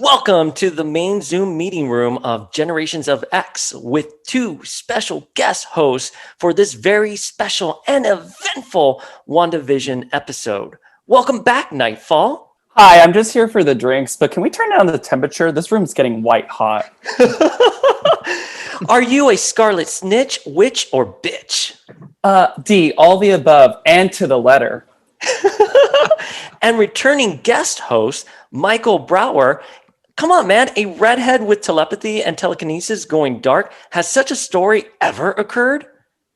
Welcome to the main Zoom meeting room of Generations of X with two special guest hosts for this very special and eventful WandaVision episode. Welcome back, Nightfall. Hi, I'm just here for the drinks, but can we turn down the temperature? This room's getting white hot. Are you a scarlet snitch, witch, or bitch? D, all the above, and to the letter. And returning guest host, Michael Brower. Come on, man. A redhead with telepathy and telekinesis going dark. Has such a story ever occurred?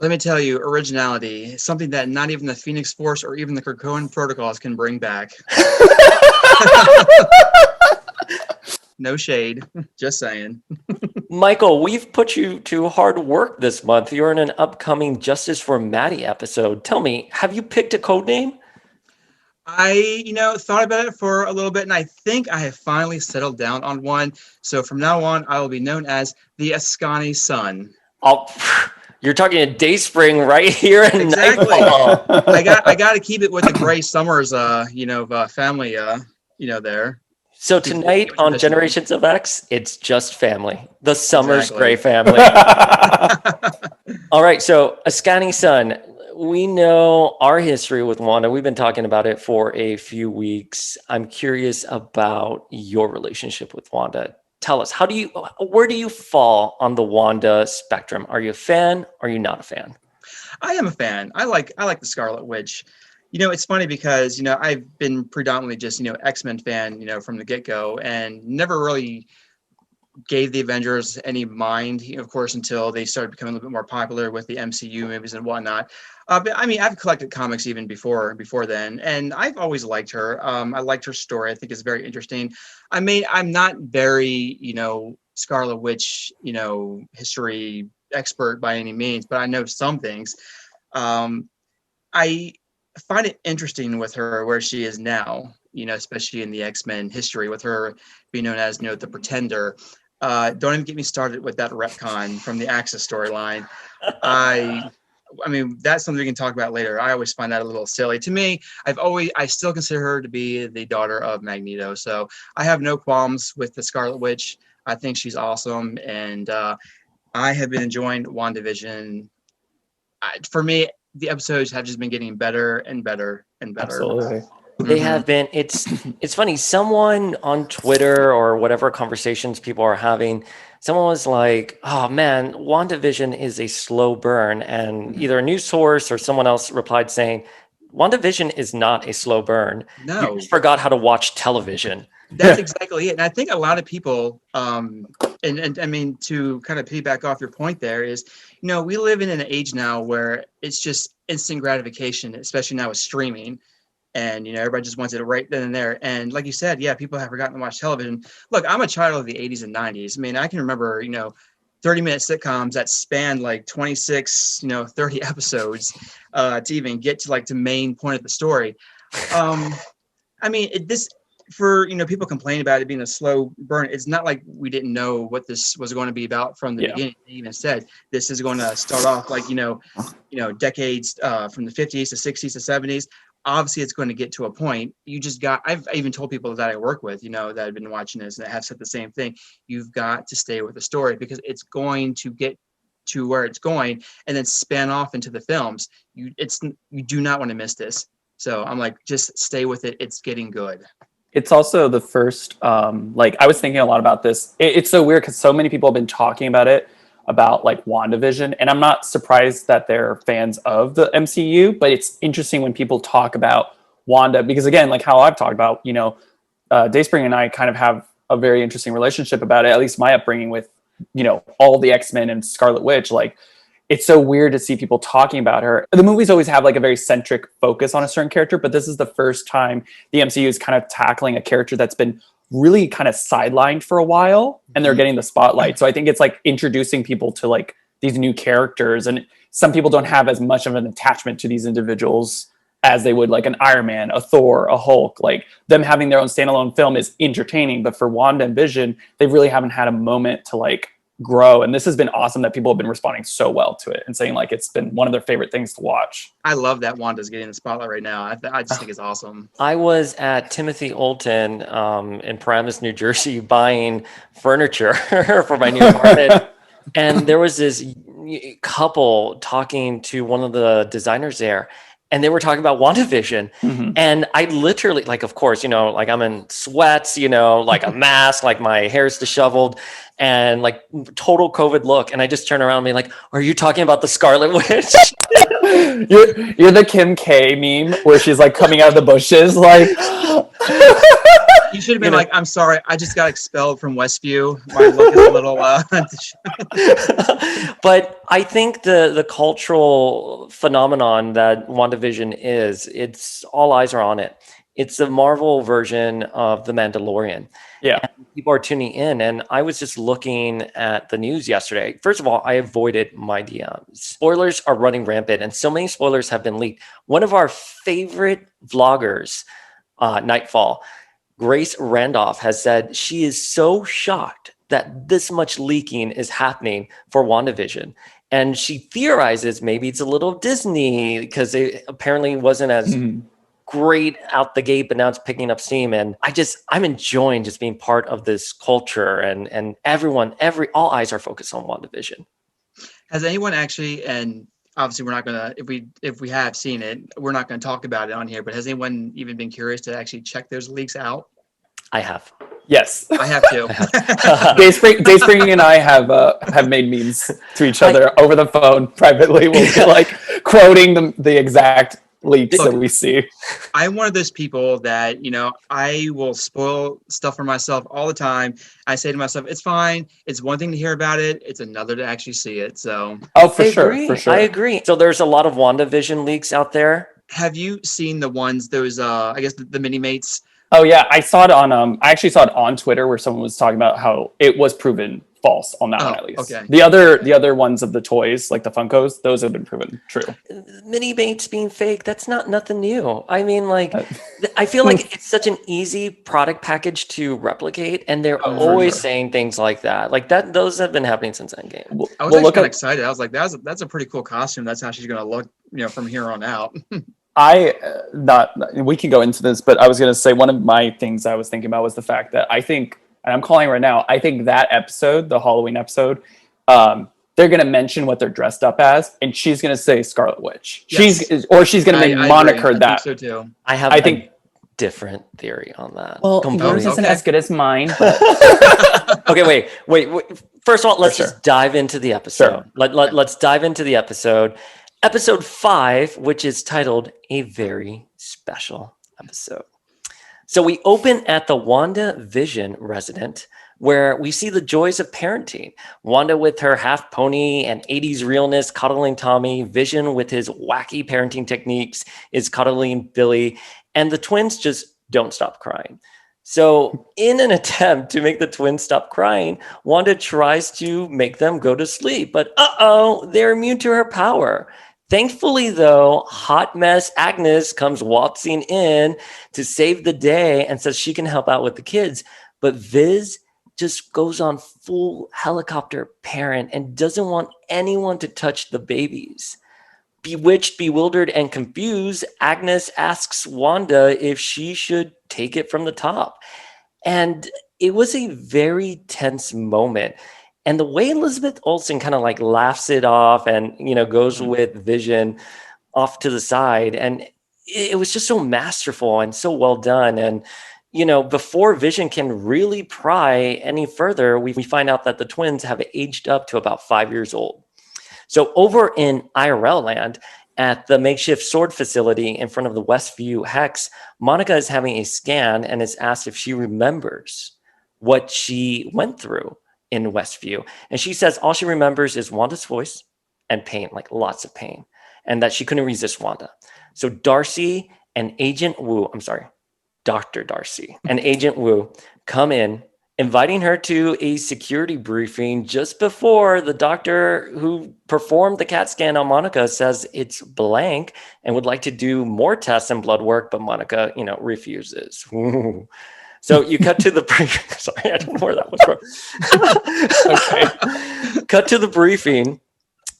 Let me tell you, originality, something that not even the Phoenix Force or even the Krakoan protocols can bring back. No shade, just saying. Michael, we've put you to hard work this month. You're in an upcoming Justice for Maddie episode. Tell me, have you picked a code name? I, thought about it for a little bit, and I think I have finally settled down on one. So from now on, I will be known as the Askani Son. Oh, you're talking a Dayspring right here in Exactly. Nightfall. I got to keep it with the Gray Summers, family, there. So tonight on Generations of X, it's just family. The Summers Exactly. Gray family. All right, so Askani Son, we know our history with Wanda. We've been talking about it for a few weeks. I'm curious about your relationship with Wanda. Tell us, where do you fall on the Wanda spectrum? Are you a fan? Or are you not a fan? I am a fan. I like the Scarlet Witch. It's funny because, I've been predominantly just, X-Men fan, from the get-go, and never really gave the Avengers any mind, of course, until they started becoming a little bit more popular with the MCU movies and whatnot. But I mean, I've collected comics even before then, and I've always liked her. I liked her story. I think it's very interesting. I mean, I'm not very, Scarlet Witch, history expert by any means, but I know some things. I find it interesting with her where she is now, especially in the X-Men history, with her being known as, the Pretender. Don't even get me started with that retcon from the Axis storyline. I mean, that's something we can talk about later. I always find that a little silly. To me, I still consider her to be the daughter of Magneto. So I have no qualms with the Scarlet Witch. I think she's awesome. And I have been enjoying WandaVision. For me, the episodes have just been getting better and better and better. Absolutely. They have been. It's funny. Someone on Twitter or whatever conversations people are having, someone was like, "Oh man, WandaVision is a slow burn," and either a news source or someone else replied saying, "WandaVision is not a slow burn. No, you just forgot how to watch television." That's exactly it. And I think a lot of people, and I mean, to kind of piggyback off your point there is, we live in an age now where it's just instant gratification, especially now with streaming. And, everybody just wants it right then and there. And like you said, yeah, people have forgotten to watch television. Look, I'm a child of the 80s and 90s. I mean, I can remember, 30-minute sitcoms that spanned like 26, 30 episodes to even get to like the main point of the story. I mean, people complain about it being a slow burn. It's not like we didn't know what this was going to be about from the beginning. They even said this is going to start off like, decades from the 50s to 60s to 70s. Obviously, it's going to get to a point. I've even told people that I work with, that have been watching this and have said the same thing. You've got to stay with the story because it's going to get to where it's going and then span off into the films. You do not want to miss this. So I'm like, just stay with it. It's getting good. It's also the first, I was thinking a lot about this. It's so weird because so many people have been talking about it, about like WandaVision, and I'm not surprised that they're fans of the MCU, but it's interesting when people talk about Wanda, because again, like how I've talked about, Dayspring and I kind of have a very interesting relationship about it, at least my upbringing with, all the X-Men and Scarlet Witch. Like, it's so weird to see people talking about her. The movies always have like a very centric focus on a certain character, but this is the first time the MCU is kind of tackling a character that's been really kind of sidelined for a while, and they're getting the spotlight. So I think it's like introducing people to like these new characters, and some people don't have as much of an attachment to these individuals as they would like an Iron Man, a Thor, a Hulk. Like them having their own standalone film is entertaining, but for Wanda and Vision, they really haven't had a moment to like grow. And this has been awesome that people have been responding so well to it and saying like it's been one of their favorite things to watch. I love that Wanda's getting the spotlight right now. I just think it's awesome. I was at Timothy Olton in Paramus, New Jersey, buying furniture for my new apartment. And there was this couple talking to one of the designers there, and they were talking about WandaVision. Mm-hmm. And I literally, like, of course, you know, like I'm in sweats, you know, like a mask, like my hair's disheveled, and like total COVID look. And I just turn around and be like, are you talking about the Scarlet Witch? You're the Kim K meme where she's like coming out of the bushes, like. You should have been like, I'm sorry, I just got expelled from Westview. My look is a little. But I think the cultural phenomenon that WandaVision is, it's all eyes are on it. It's the Marvel version of The Mandalorian. Yeah. And people are tuning in. And I was just looking at the news yesterday. First of all, I avoided my DMs. Spoilers are running rampant, and so many spoilers have been leaked. One of our favorite vloggers, Nightfall, Grace Randolph, has said she is so shocked that this much leaking is happening for WandaVision. And she theorizes maybe it's a little Disney because it apparently wasn't as great out the gate, but now it's picking up steam. And I'm enjoying just being part of this culture, and all eyes are focused on WandaVision. Has anyone actually, and obviously we're not gonna, if we have seen it, we're not gonna talk about it on here, but has anyone even been curious to actually check those leaks out? I have. Yes. I have to. Dayspring and I have made memes to each other over the phone privately. We'll be like quoting the exact leaks that we see. I'm one of those people that, you know, I will spoil stuff for myself all the time. I say to myself, it's fine. It's one thing to hear about it. It's another to actually see it. So. Oh, for sure. I agree. So there's a lot of WandaVision leaks out there. Have you seen the ones, those, I guess the mini mates? Oh yeah. I saw it on, I actually saw it on Twitter where someone was talking about how it was proven false on that one at least. Okay. The other ones of the toys, like the Funkos, those have been proven true. Mini mates being fake, that's nothing new. I mean, like, I feel like it's such an easy product package to replicate, and they're always saying things like that. Like that, those have been happening since Endgame. I was actually kind of excited. I was like, that's a pretty cool costume. That's how she's gonna look, you know, from here on out. We can go into this, but I was gonna say one of my things I was thinking about was the fact that I think, and I'm calling right now, I think that episode, the Halloween episode, they're going to mention what they're dressed up as, and she's going to say Scarlet Witch. Yes. She's going to moniker that. I think so too. I think different theory on that. Well, yours isn't as good as mine. But... Okay, wait. First of all, let's just dive into the episode. Sure. Let's dive into the episode. Episode 5, which is titled A Very Special Episode. So we open at the WandaVision residence, where we see the joys of parenting. Wanda with her half pony and 80s realness cuddling Tommy. Vision with his wacky parenting techniques is cuddling Billy. And the twins just don't stop crying. So in an attempt to make the twins stop crying, Wanda tries to make them go to sleep. But they're immune to her power. Thankfully, though, hot mess Agnes comes waltzing in to save the day and says she can help out with the kids. But Viz just goes on full helicopter parent and doesn't want anyone to touch the babies. Bewitched, bewildered, and confused, Agnes asks Wanda if she should take it from the top. And it was a very tense moment. And the way Elizabeth Olsen kind of like laughs it off and, you know, goes with Vision off to the side. And it was just so masterful and so well done. And, you know, before Vision can really pry any further, we find out that the twins have aged up to about 5 years old. So over in IRL land, at the makeshift sword facility in front of the Westview Hex, Monica is having a scan and is asked if she remembers what she went through in Westview. And she says all she remembers is Wanda's voice and pain, like lots of pain, and that she couldn't resist Wanda. So Darcy and Agent Wu, Dr. Darcy and Agent Wu come in, inviting her to a security briefing just before the doctor who performed the CAT scan on Monica says it's blank and would like to do more tests and blood work, but Monica, you know, refuses. So you cut to the briefing. Sorry, I don't know where that was from. Okay. Cut to the briefing.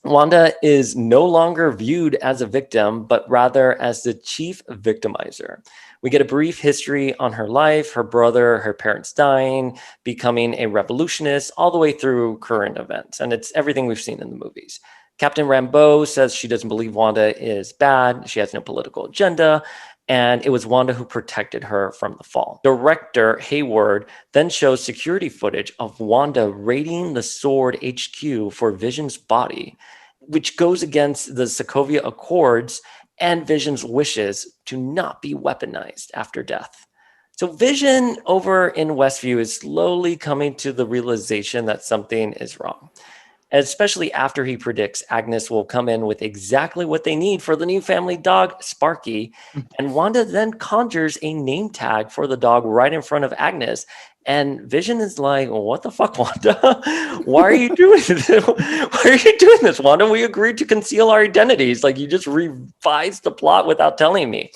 Wanda is no longer viewed as a victim, but rather as the chief victimizer. We get a brief history on her life, her brother, her parents dying, becoming a revolutionist, all the way through current events. And it's everything we've seen in the movies. Captain Rambeau says she doesn't believe Wanda is bad. She has no political agenda. And it was Wanda who protected her from the fall. Director Hayward then shows security footage of Wanda raiding the Sword HQ for Vision's body, which goes against the Sokovia Accords and Vision's wishes to not be weaponized after death. So Vision over in Westview is slowly coming to the realization that something is wrong, especially after he predicts Agnes will come in with exactly what they need for the new family dog, Sparky. And Wanda then conjures a name tag for the dog right in front of Agnes. And Vision is like, what the fuck, Wanda? Why are you doing this? Why are you doing this, Wanda? We agreed to conceal our identities. Like, you just revised the plot without telling me.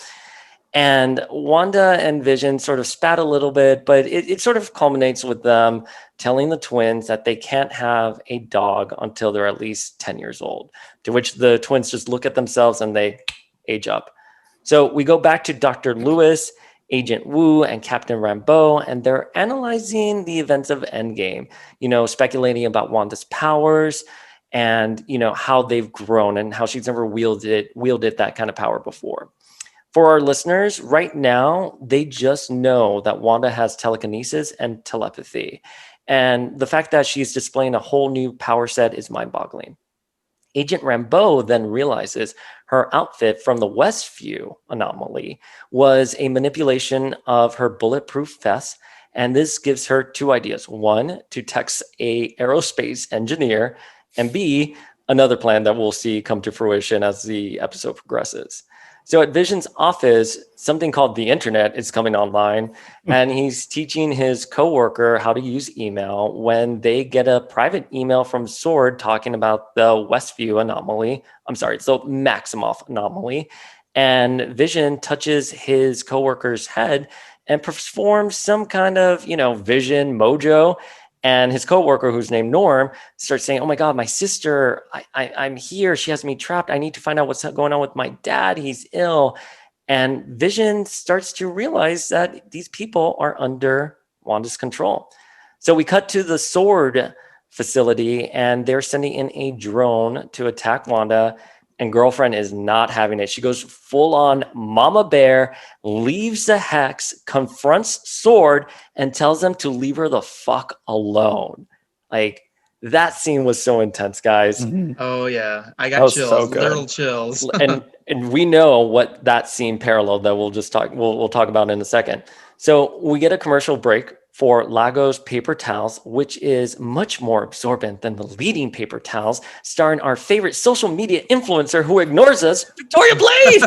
And Wanda and Vision sort of spat a little bit, but it sort of culminates with them telling the twins that they can't have a dog until they're at least 10 years old, to which the twins just look at themselves and they age up. So we go back to Dr. Lewis, Agent Wu, and Captain Rambeau, and they're analyzing the events of Endgame, speculating about Wanda's powers and, how they've grown and how she's never wielded that kind of power before. For our listeners, right now, they just know that Wanda has telekinesis and telepathy. And the fact that she's displaying a whole new power set is mind-boggling. Agent Rambeau then realizes her outfit from the Westview anomaly was a manipulation of her bulletproof vest. And this gives her two ideas. One, to text a aerospace engineer, and B, another plan that we'll see come to fruition as the episode progresses. So at Vision's office, something called the internet is coming online, and he's teaching his coworker how to use email when they get a private email from Sword talking about the Westview anomaly. It's the Maximoff anomaly. And Vision touches his coworker's head and performs some kind of, vision mojo. And his coworker, who's named Norm, starts saying, "Oh my God, my sister, I'm here. She has me trapped. I need to find out what's going on with my dad. He's ill." And Vision starts to realize that these people are under Wanda's control. So we cut to the Sword facility, and they're sending in a drone to attack Wanda. And girlfriend is not having it. She goes full on Mama Bear, leaves the Hex, confronts Sword, and tells them to leave her the fuck alone. Like, that scene was so intense, guys. Mm-hmm. Oh yeah, I got chills, so literal chills. and we know what that scene paralleled that we'll talk about in a second. So we get a commercial break for Lagos paper towels, which is much more absorbent than the leading paper towels, starring our favorite social media influencer who ignores us, Victoria Blade.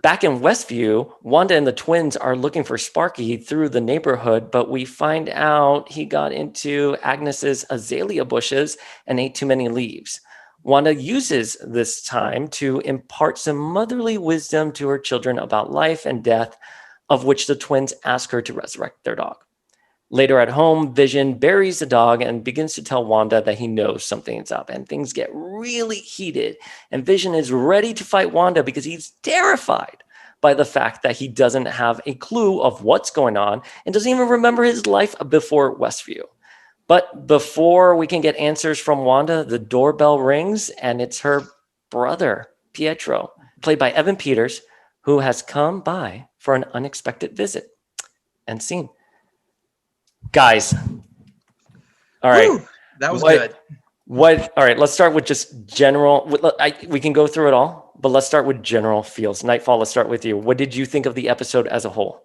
Back in Westview, Wanda and the twins are looking for Sparky through the neighborhood, but we find out he got into Agnes's azalea bushes and ate too many leaves. Wanda uses this time to impart some motherly wisdom to her children about life and death, of which the twins ask her to resurrect their dog. Later at home, Vision buries the dog and begins to tell Wanda that he knows something's up, and things get really heated. And Vision is ready to fight Wanda because he's terrified by the fact that he doesn't have a clue of what's going on and doesn't even remember his life before Westview. But before we can get answers from Wanda, the doorbell rings, and it's her brother, Pietro, played by Evan Peters, who has come by for an unexpected visit. And scene. Guys. All right. Woo, that was good. All right, let's start with just general. We can go through it all, but let's start with general feels. Nightfall, let's start with you. What did you think of the episode as a whole?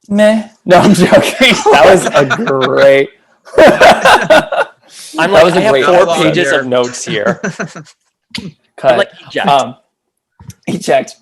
Meh. No, I'm joking. That was a great. I have 4 pages of notes here. Cut. Eject.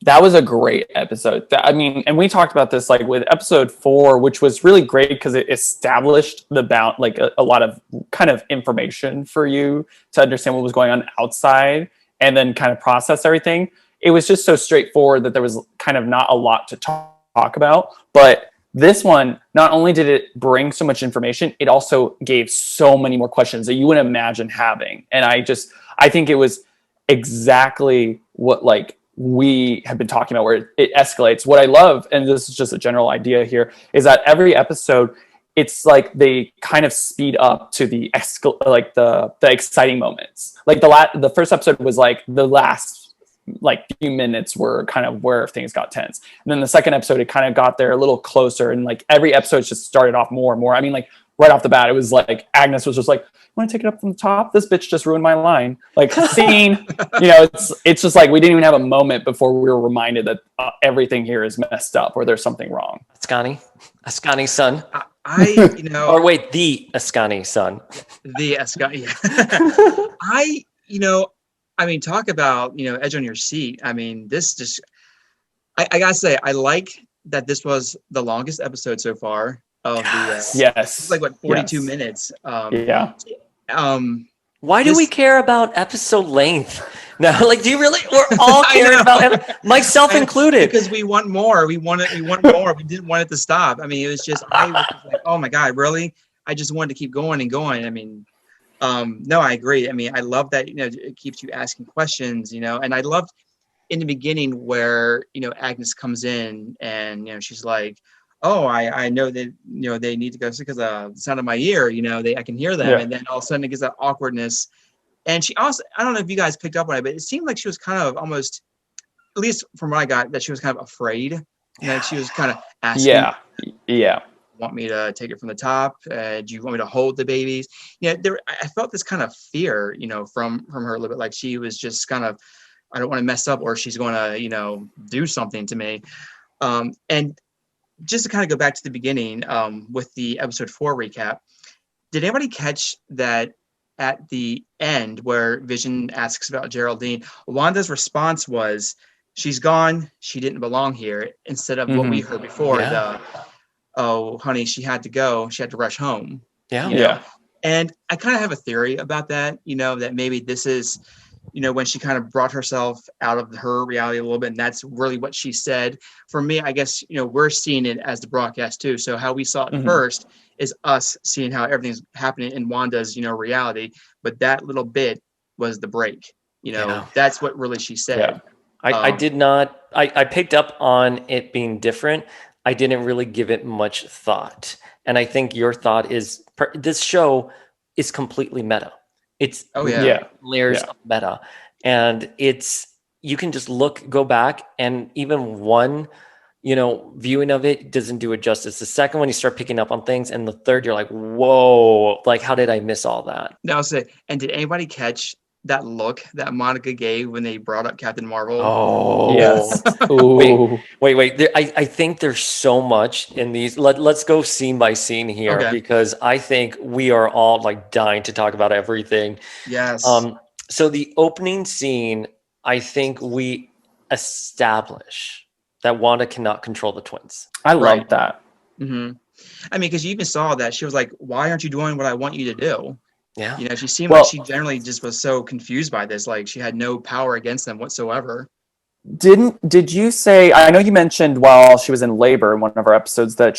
That was a great episode. And we talked about this with episode 4, which was really great because it established a lot of kind of information for you to understand what was going on outside and then kind of process everything. it was just so straightforward that there was kind of not a lot to talk about. But this one, not only did it bring so much information, it also gave so many more questions that you wouldn't imagine having. And I think it was exactly what like we have been talking about, where it escalates. What I love, and this is just a general idea here, is that every episode, it's like they kind of speed up to the exciting moments. Like the first episode was like the last like few minutes were kind of where things got tense, and then the second episode it kind of got there a little closer, and like every episode just started off more and more. I mean, like right off the bat, it was like Agnes was just like, "Want to take it up from the top? This bitch just ruined my line." Like scene, it's just like we didn't even have a moment before we were reminded that everything here is messed up or there's something wrong. Askani Son. Or wait, the Askani Son. The Askani. I mean, talk about, edge on your seat. I mean, this just, I gotta say, I like that this was the longest episode so far of the, yes. It's like what, 42 minutes. Yeah. Why do we care about episode length? No, like, do you really? We're all caring about, myself included, because we want more. We want more. We didn't want it to stop. I mean, it was just, I was just like, oh my God, really? I just wanted to keep going and going. I mean, no, I agree. I mean, I love that, it keeps you asking questions, and I loved in the beginning where, Agnes comes in and, she's like, oh, I know that, they need to go because the sound of my ear, I can hear them. Yeah. And then all of a sudden it gets that awkwardness. And she also, I don't know if you guys picked up on it, but it seemed like she was kind of almost, at least from what I got, that she was kind of afraid. Like she was kind of asking, yeah. Want me to take it from the top? Do you want me to hold the babies? I felt this kind of fear, from her a little bit, like she was just kind of, I don't want to mess up or she's going to, do something to me. And just to kind of go back to the beginning with the episode 4 recap, did anybody catch that at the end where Vision asks about Geraldine, Wanda's response was, she's gone, she didn't belong here, instead of what we heard before, oh, honey, she had to go, she had to rush home. Yeah. And I kind of have a theory about that, that maybe this is, when she kind of brought herself out of her reality a little bit, and that's really what she said. For me, I guess, we're seeing it as the broadcast too. So how we saw it first is us seeing how everything's happening in Wanda's, reality. But that little bit was the break, that's what really she said. Yeah. I did not, I picked up on it being different. I didn't really give it much thought. And I think your thought is, this show is completely meta. It's layers of meta. And you can just go back, and even one, viewing of it doesn't do it justice. The second one, you start picking up on things. And the third, you're like, whoa, like, how did I miss all that? Now, and did anybody catch that look that Monica gave when they brought up Captain Marvel? Oh, yes. Wait. I think there's so much in these. Let's go scene by scene here, because I think we are all like dying to talk about everything. Yes. So the opening scene, I think we establish that Wanda cannot control the twins. I love that. Mm-hmm. I mean, because you even saw that she was like, "Why aren't you doing what I want you to do?" Yeah. She seemed like she generally just was so confused by this. Like she had no power against them whatsoever. Did you say, I know you mentioned while she was in labor in one of our episodes that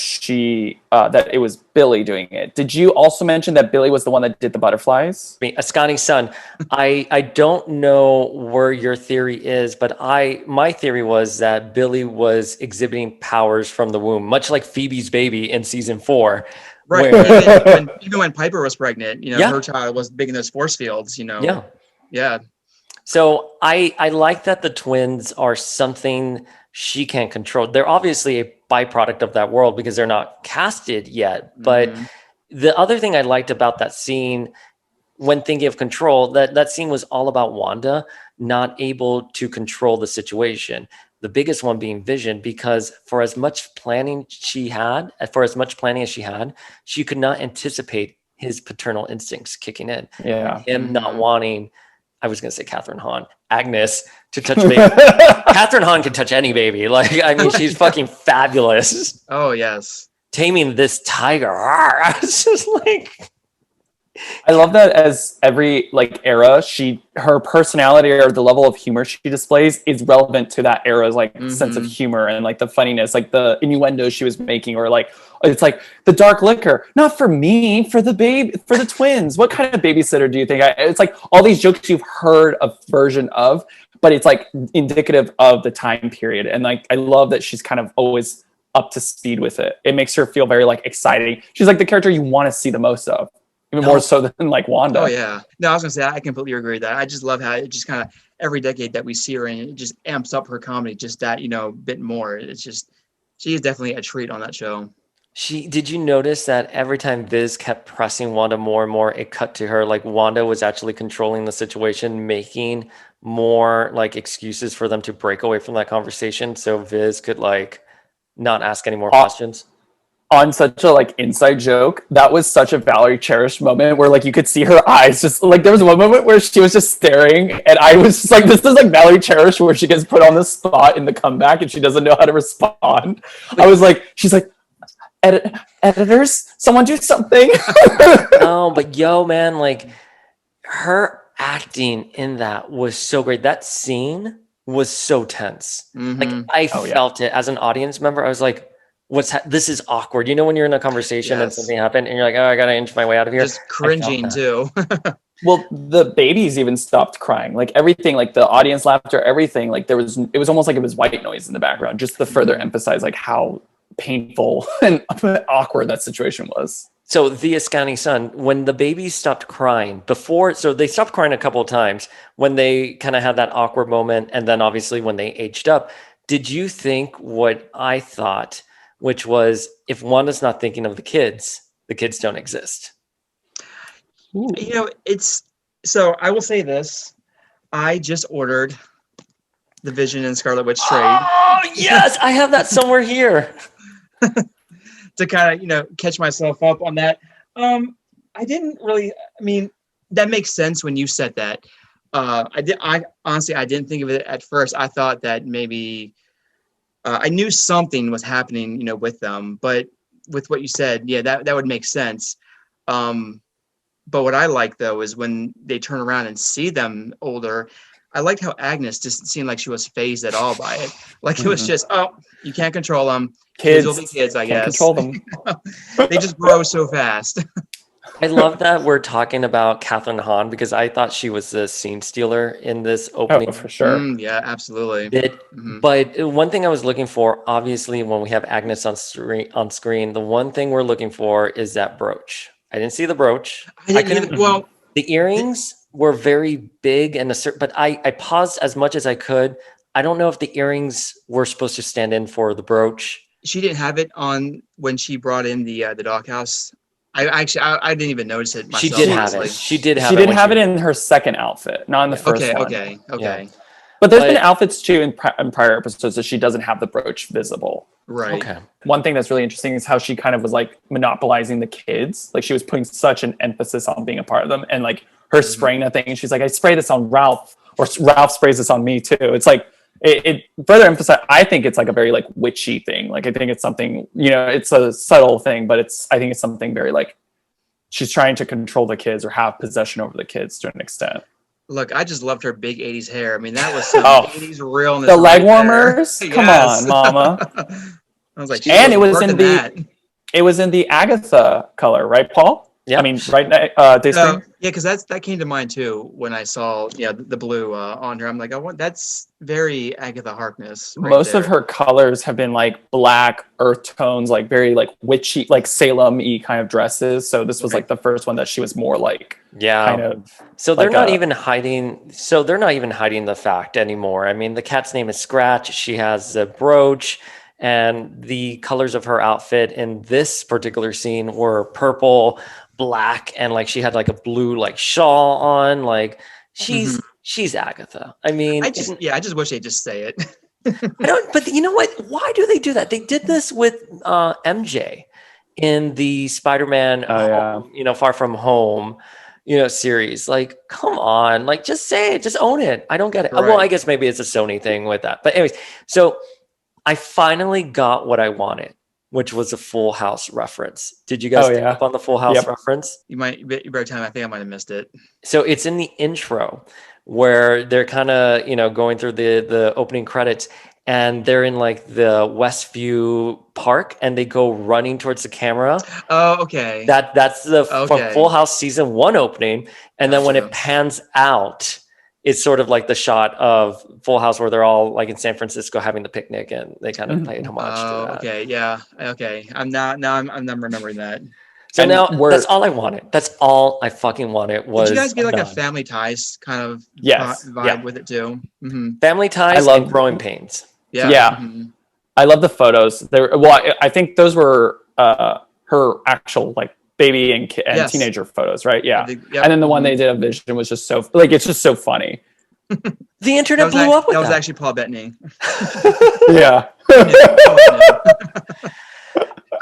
that it was Billy doing it. Did you also mention that Billy was the one that did the butterflies? Askani Son, I don't know where your theory is, but my theory was that Billy was exhibiting powers from the womb, much like Phoebe's baby in season 4. Right. Even when Piper was pregnant, her child was big in those force fields, Yeah. So I like that the twins are something she can't control. They're obviously a byproduct of that world because they're not casted yet. But the other thing I liked about that scene, when thinking of control, that scene was all about Wanda not able to control the situation. The biggest one being Vision, because for as much planning as she had, she could not anticipate his paternal instincts kicking in. Yeah. Him not wanting, I was going to say Agnes to touch baby. Catherine Hahn can touch any baby. Like, I mean, she's fucking fabulous. Oh, yes. Taming this tiger. It's just like, I love that as every like era, her personality or the level of humor she displays is relevant to that era's like sense of humor and like the funniness, like the innuendos she was making, or like it's like the dark liquor, not for me, for the baby, for the twins. What kind of babysitter do you think? It's like all these jokes you've heard a version of, but it's like indicative of the time period. And like I love that she's kind of always up to speed with it. It makes her feel very like exciting. She's like the character you want to see the most of. Even more so than like Wanda. Oh yeah. No, I was gonna say I completely agree with that. I just love how it just kind of every decade that we see her in, it just amps up her comedy just that, bit more. It's just she is definitely a treat on that show. Did you notice that every time Viz kept pressing Wanda more and more, it cut to her like Wanda was actually controlling the situation, making more like excuses for them to break away from that conversation so Viz could like not ask any more questions? On such a like inside joke, that was such a Valerie Cherish moment where like you could see her eyes just like there was one moment where she was just staring and I was just like, this is like Valerie Cherish where she gets put on the spot in the comeback and she doesn't know how to respond. I was like, she's like, editors, someone do something. No, but yo, man, like her acting in that was so great. That scene was so tense. Like I felt it as an audience member. I was like, this is awkward. When you're in a conversation and something happened and you're like, oh, I gotta inch my way out of here. Just cringing too. Well, the babies even stopped crying. Like everything, like the audience laughter, everything. Like it was almost like it was white noise in the background, just to further emphasize like how painful and awkward that situation was. So the Askani Son, when the babies stopped crying so they stopped crying a couple of times when they kind of had that awkward moment, and then obviously when they aged up. Did you think what I thought, which was if Wanda's not thinking of the kids don't exist? Ooh. So I will say this. I just ordered the Vision and Scarlet Witch trade. Oh, yes. I have that somewhere here. To kind of, catch myself up on that. I didn't really, that makes sense when you said that. I honestly, I didn't think of it at first. I thought that maybe, I knew something was happening, with them, but with what you said, yeah, that would make sense. But what I like though is when they turn around and see them older. I liked how Agnes just seemed like she was phased at all by it. Like it was just, you can't control them. Kids will be kids, I guess. Control them. They just grow so fast. I love that we're talking about Catherine Hahn because I thought she was the scene stealer in this opening. Oh, for sure. Yeah, absolutely. But one thing I was looking for, obviously, when we have Agnes on screen, the one thing we're looking for is that brooch. I didn't see the brooch. The earrings were very big and but I paused as much as I could. I don't know if the earrings were supposed to stand in for the brooch. She didn't have it on when she brought in the doghouse. I didn't even notice it myself. She did have it. She did have it. She didn't have it in her second outfit, not in the first one. Okay. Yeah. But there's been outfits too in prior episodes that she doesn't have the brooch visible. Right. Okay. One thing that's really interesting is how she kind of was like monopolizing the kids. Like she was putting such an emphasis on being a part of them, and like her spraying that thing, and she's like, I spray this on Ralph, or Ralph sprays this on me too. It's like it further emphasizes. I think it's like a very like witchy thing. Like I think it's something, it's a subtle thing, but I think it's something very like she's trying to control the kids or have possession over the kids to an extent. Look, I just loved her big 80s hair. That was some 80s realness. The leg warmers? Come on, mama. I was like, and it was in the Agatha color, right, Paul? Yeah. Dayspring? Yeah, because that came to mind too when I saw the blue on her. I'm like, that's very Agatha Harkness. Most of her colors have been like black earth tones, like very like witchy, like Salem-y kind of dresses. So this was like the first one that she was more like kind of. So they're not even hiding. So they're not even hiding the fact anymore. The cat's name is Scratch. She has the brooch. And the colors of her outfit in this particular scene were purple, black, and like she had like a blue like shawl on. Like she's Agatha. I just wish they'd just say it. But you know what? Why do they do that? They did this with MJ in the Spider-Man, Far From Home, series. Like, come on, like just say it, just own it. I don't get it. Right. Well, I guess maybe it's a Sony thing with that. But anyways, so I finally got what I wanted. which was a Full House reference. Did you guys pick up on the Full House reference? You better tell me. I think I might have missed it. So it's in the intro where they're kind of, going through the opening credits, and they're in like the Westview park, and they go running towards the camera. Oh, okay. That's the Full House season 1 opening, and then when it pans out, it's sort of like the shot of Full House where they're all like in San Francisco having the picnic, and they kind of paid homage to that. Okay, yeah, okay. I'm not remembering that. So now that's all I wanted. That's all I fucking wanted was. Did you guys get like a Family Ties kind of vibe with it too? Mm-hmm. Family Ties and Growing Pains. Yeah. Mm-hmm. I love the photos. I think those were her actual like baby and teenager photos, right? Yeah. And then the one they did of Vision was just so like, it's just so funny. The internet blew up with that. That was actually Paul Bettany. Yeah.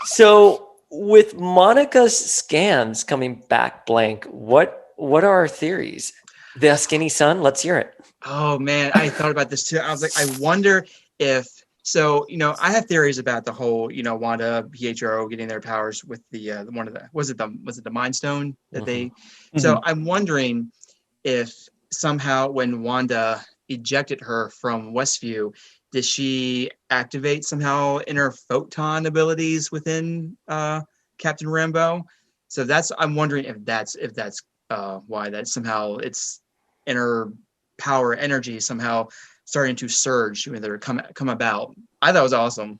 So with Monica's scans coming back blank, what are our theories? The Askani Son, let's hear it. Oh man, I thought about this too. I was like, I wonder if I have theories about the whole, Wanda, Pietro getting their powers with the one of the was it the Mind Stone that they. So I'm wondering if somehow when Wanda ejected her from Westview, did she activate somehow inner photon abilities within Captain Rambeau? So I'm wondering if that's why that somehow it's inner power energy somehow starting to surge when they're come about. I thought it was awesome.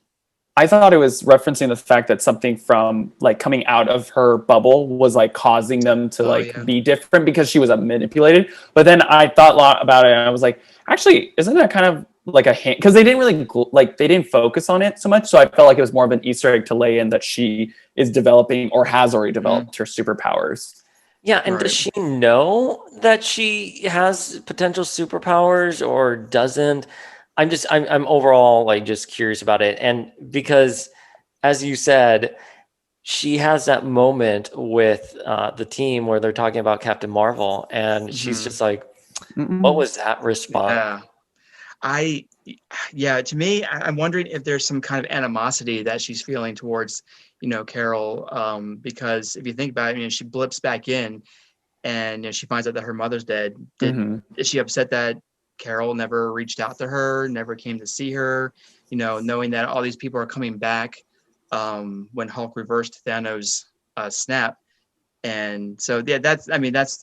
I thought it was referencing the fact that something from like coming out of her bubble was like causing them to be different because she was manipulated. But then I thought a lot about it, and I was like, actually, isn't that kind of like a hint? Because they didn't really they didn't focus on it so much. So I felt like it was more of an Easter egg to lay in that she is developing or has already developed her superpowers. Yeah, and does she know that she has potential superpowers or doesn't? I'm overall like just curious about it. And because, as you said, she has that moment with the team where they're talking about Captain Marvel, and she's just like, what was that response? To me, I'm wondering if there's some kind of animosity that she's feeling towards, Carol, because if you think about it, she blips back in and she finds out that her mother's dead. Is she upset that Carol never reached out to her, never came to see her, knowing that all these people are coming back when Hulk reversed Thanos' snap? And so, that's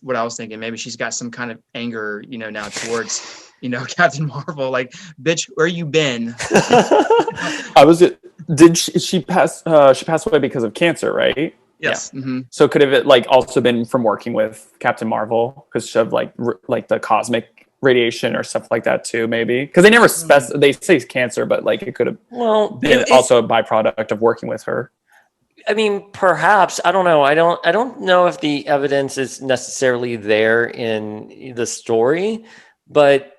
what I was thinking. Maybe she's got some kind of anger, now towards, Captain Marvel, like, bitch, where you been? Did she pass away because of cancer, right? Yes. Yeah. Mm-hmm. So could have it like also been from working with Captain Marvel because of like the cosmic radiation or stuff like that too, maybe? Because they never they say cancer, but like it could have been also a byproduct of working with her. I mean, perhaps. I don't know. I don't know if the evidence is necessarily there in the story, but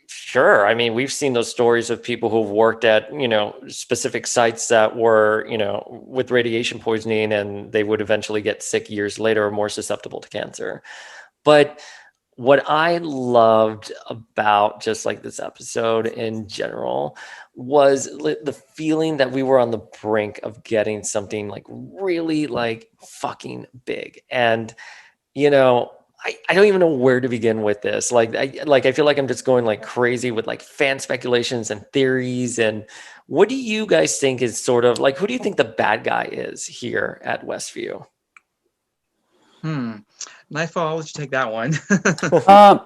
sure. I mean, we've seen those stories of people who've worked at, specific sites that were, with radiation poisoning, and they would eventually get sick years later or more susceptible to cancer. But what I loved about just like this episode in general was the feeling that we were on the brink of getting something like really like fucking big. And, I don't even know where to begin with this. I feel like I'm just going like crazy with like fan speculations and theories. And what do you guys think is sort of like, who do you think the bad guy is here at Westview? Nightfall, I'll let you take that one.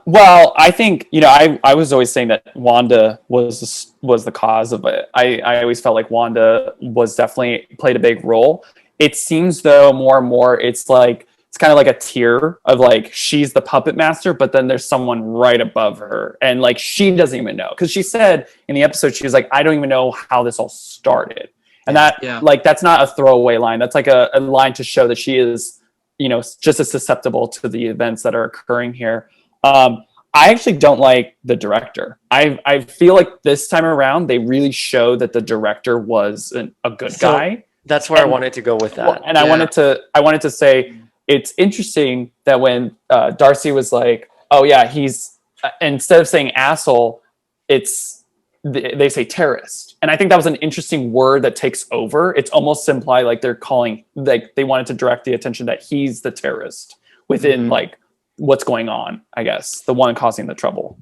Well, I think, I was always saying that Wanda was the cause of it. I always felt like Wanda was definitely played a big role. It seems though more and more it's kind of like a tier of like she's the puppet master, but then there's someone right above her, and like she doesn't even know, because she said in the episode she was like, I don't even know how this all started, and that's not a throwaway line. That's like a line to show that she is just as susceptible to the events that are occurring here. I actually don't like the director. I feel like this time around they really showed that the director was a good guy. That's where I wanted to go with that. And I wanted to say, it's interesting that when Darcy was like, oh yeah, he's instead of saying asshole, they say terrorist. And I think that was an interesting word that takes over. It's almost implied like they're calling, like they wanted to direct the attention that he's the terrorist within like what's going on, I guess, the one causing the trouble.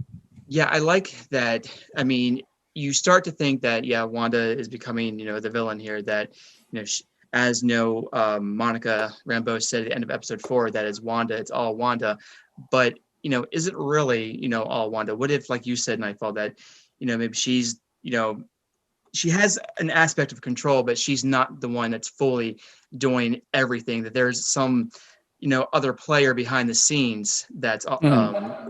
Yeah, I like that. I mean, you start to think that, yeah, Wanda is becoming, the villain here, that, as Monica Rambeau said at the end of episode 4, that is Wanda, it's all Wanda. But, is it really, all Wanda? What if, like you said, Nightfall, that, maybe she's, she has an aspect of control, but she's not the one that's fully doing everything, that there's some, other player behind the scenes that's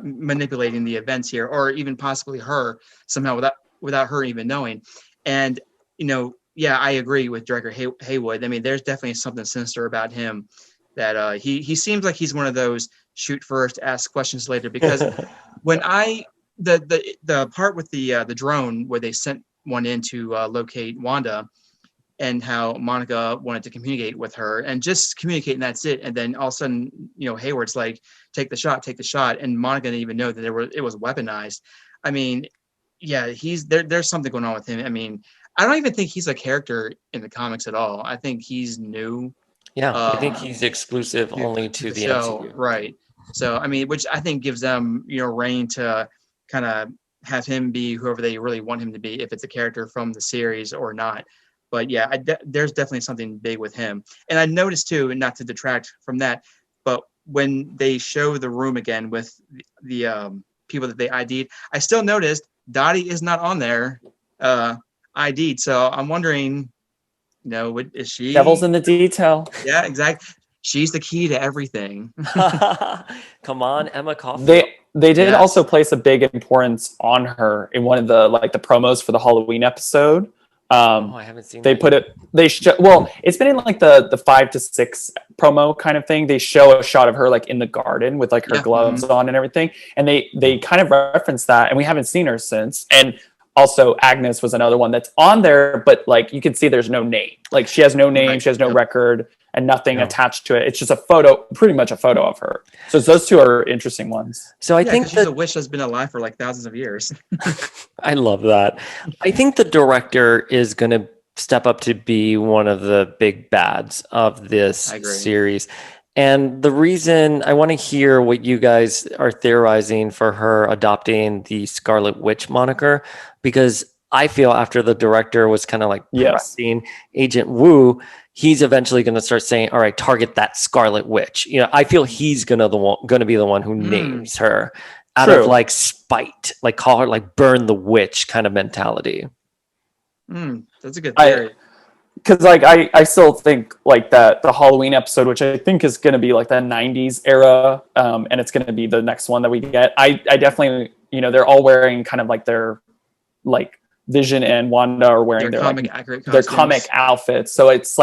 manipulating the events here, or even possibly her somehow without her even knowing. And, yeah, I agree with Director Haywood. I mean, there's definitely something sinister about him, that he seems like he's one of those shoot first, ask questions later, because when the part with the drone where they sent one in to locate Wanda, and how Monica wanted to communicate with her and just communicate, and that's it. And then all of a sudden, Hayward's like, take the shot. And Monica didn't even know that it was weaponized. I mean, yeah, there's something going on with him. I mean, I don't even think he's a character in the comics at all. I think he's new. Yeah, I think he's exclusive only to the show, MCU. right? So, I mean, which I think gives them, reign to kind of have him be whoever they really want him to be, if it's a character from the series or not. But yeah, there's definitely something big with him. And I noticed too, and not to detract from that, but when they show the room again with the people that they ID'd, I still noticed Dottie is not on there ID'd. So I'm wondering, is she? Devil's in the detail. Yeah, exactly. She's the key to everything. Come on, Emma Caulfield. They did also place a big importance on her in one of the the promos for the Halloween episode. I haven't seen. They that put yet. It's been in the 5 to 6 promo kind of thing. They show a shot of her in the garden with her gloves on and everything, and they kind of reference that, and we haven't seen her since. And also Agnes was another one that's on there, but you can see there's no name. She has no name, she has no record, and nothing attached to it. It's just a photo, pretty much a photo of her. So those two are interesting ones. So I think she's a witch that's been alive for thousands of years. I love that. I think the director is going to step up to be one of the big bads of this series. And the reason I want to hear what you guys are theorizing for her adopting the Scarlet Witch moniker, because I feel after the director was kind of pressing Agent Wu, he's eventually going to start saying, all right, target that Scarlet Witch. I feel he's going to be the one who names her out of spite, call her burn the witch kind of mentality. That's a good theory. Because I still think that the Halloween episode, which I think is going to be the 90s era, and it's going to be the next one that we get. I definitely, they're all wearing kind of their Vision and Wanda are wearing their comic outfits. So it's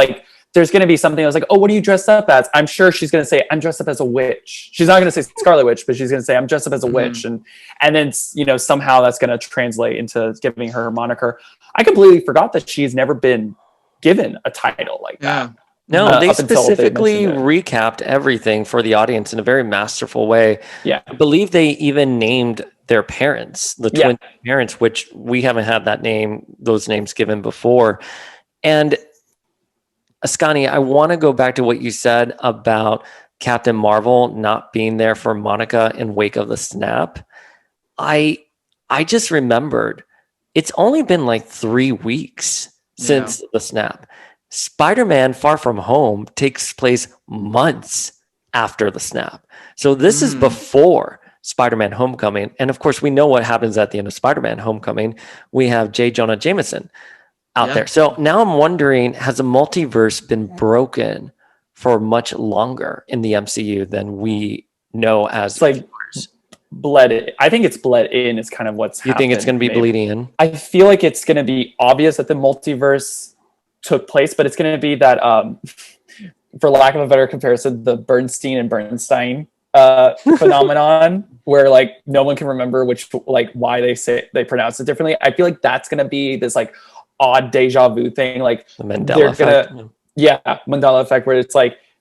there's going to be something that's oh, what are you dressed up as? I'm sure she's going to say, I'm dressed up as a witch. She's not going to say Scarlet Witch, but she's going to say, I'm dressed up as a witch. And then, somehow that's going to translate into giving her moniker. I completely forgot that she's never been given a title like that. No, they specifically recapped everything for the audience in a very masterful way. Yeah. I believe they even named their parents, the twin parents, which we haven't had those names given before. And Askani, I want to go back to what you said about Captain Marvel not being there for Monica in wake of the snap. I just remembered it's only been 3 weeks since the snap. Spider-Man Far From Home takes place months after the snap. So this is before Spider-Man Homecoming. And of course, we know what happens at the end of Spider-Man Homecoming. We have J. Jonah Jameson out there. So now I'm wondering, has the multiverse been broken for much longer in the MCU than we know as bled in? I think it's bled in is kind of what's happened. You think it's going to be bleeding in? I feel like it's going to be obvious that the multiverse took place, but it's going to be that, for lack of a better comparison, the Bernstein and Bernstein phenomenon, where no one can remember why they pronounce it differently. I feel like that's going to be this odd deja vu thing, the Mandela effect. Mandela effect, where it's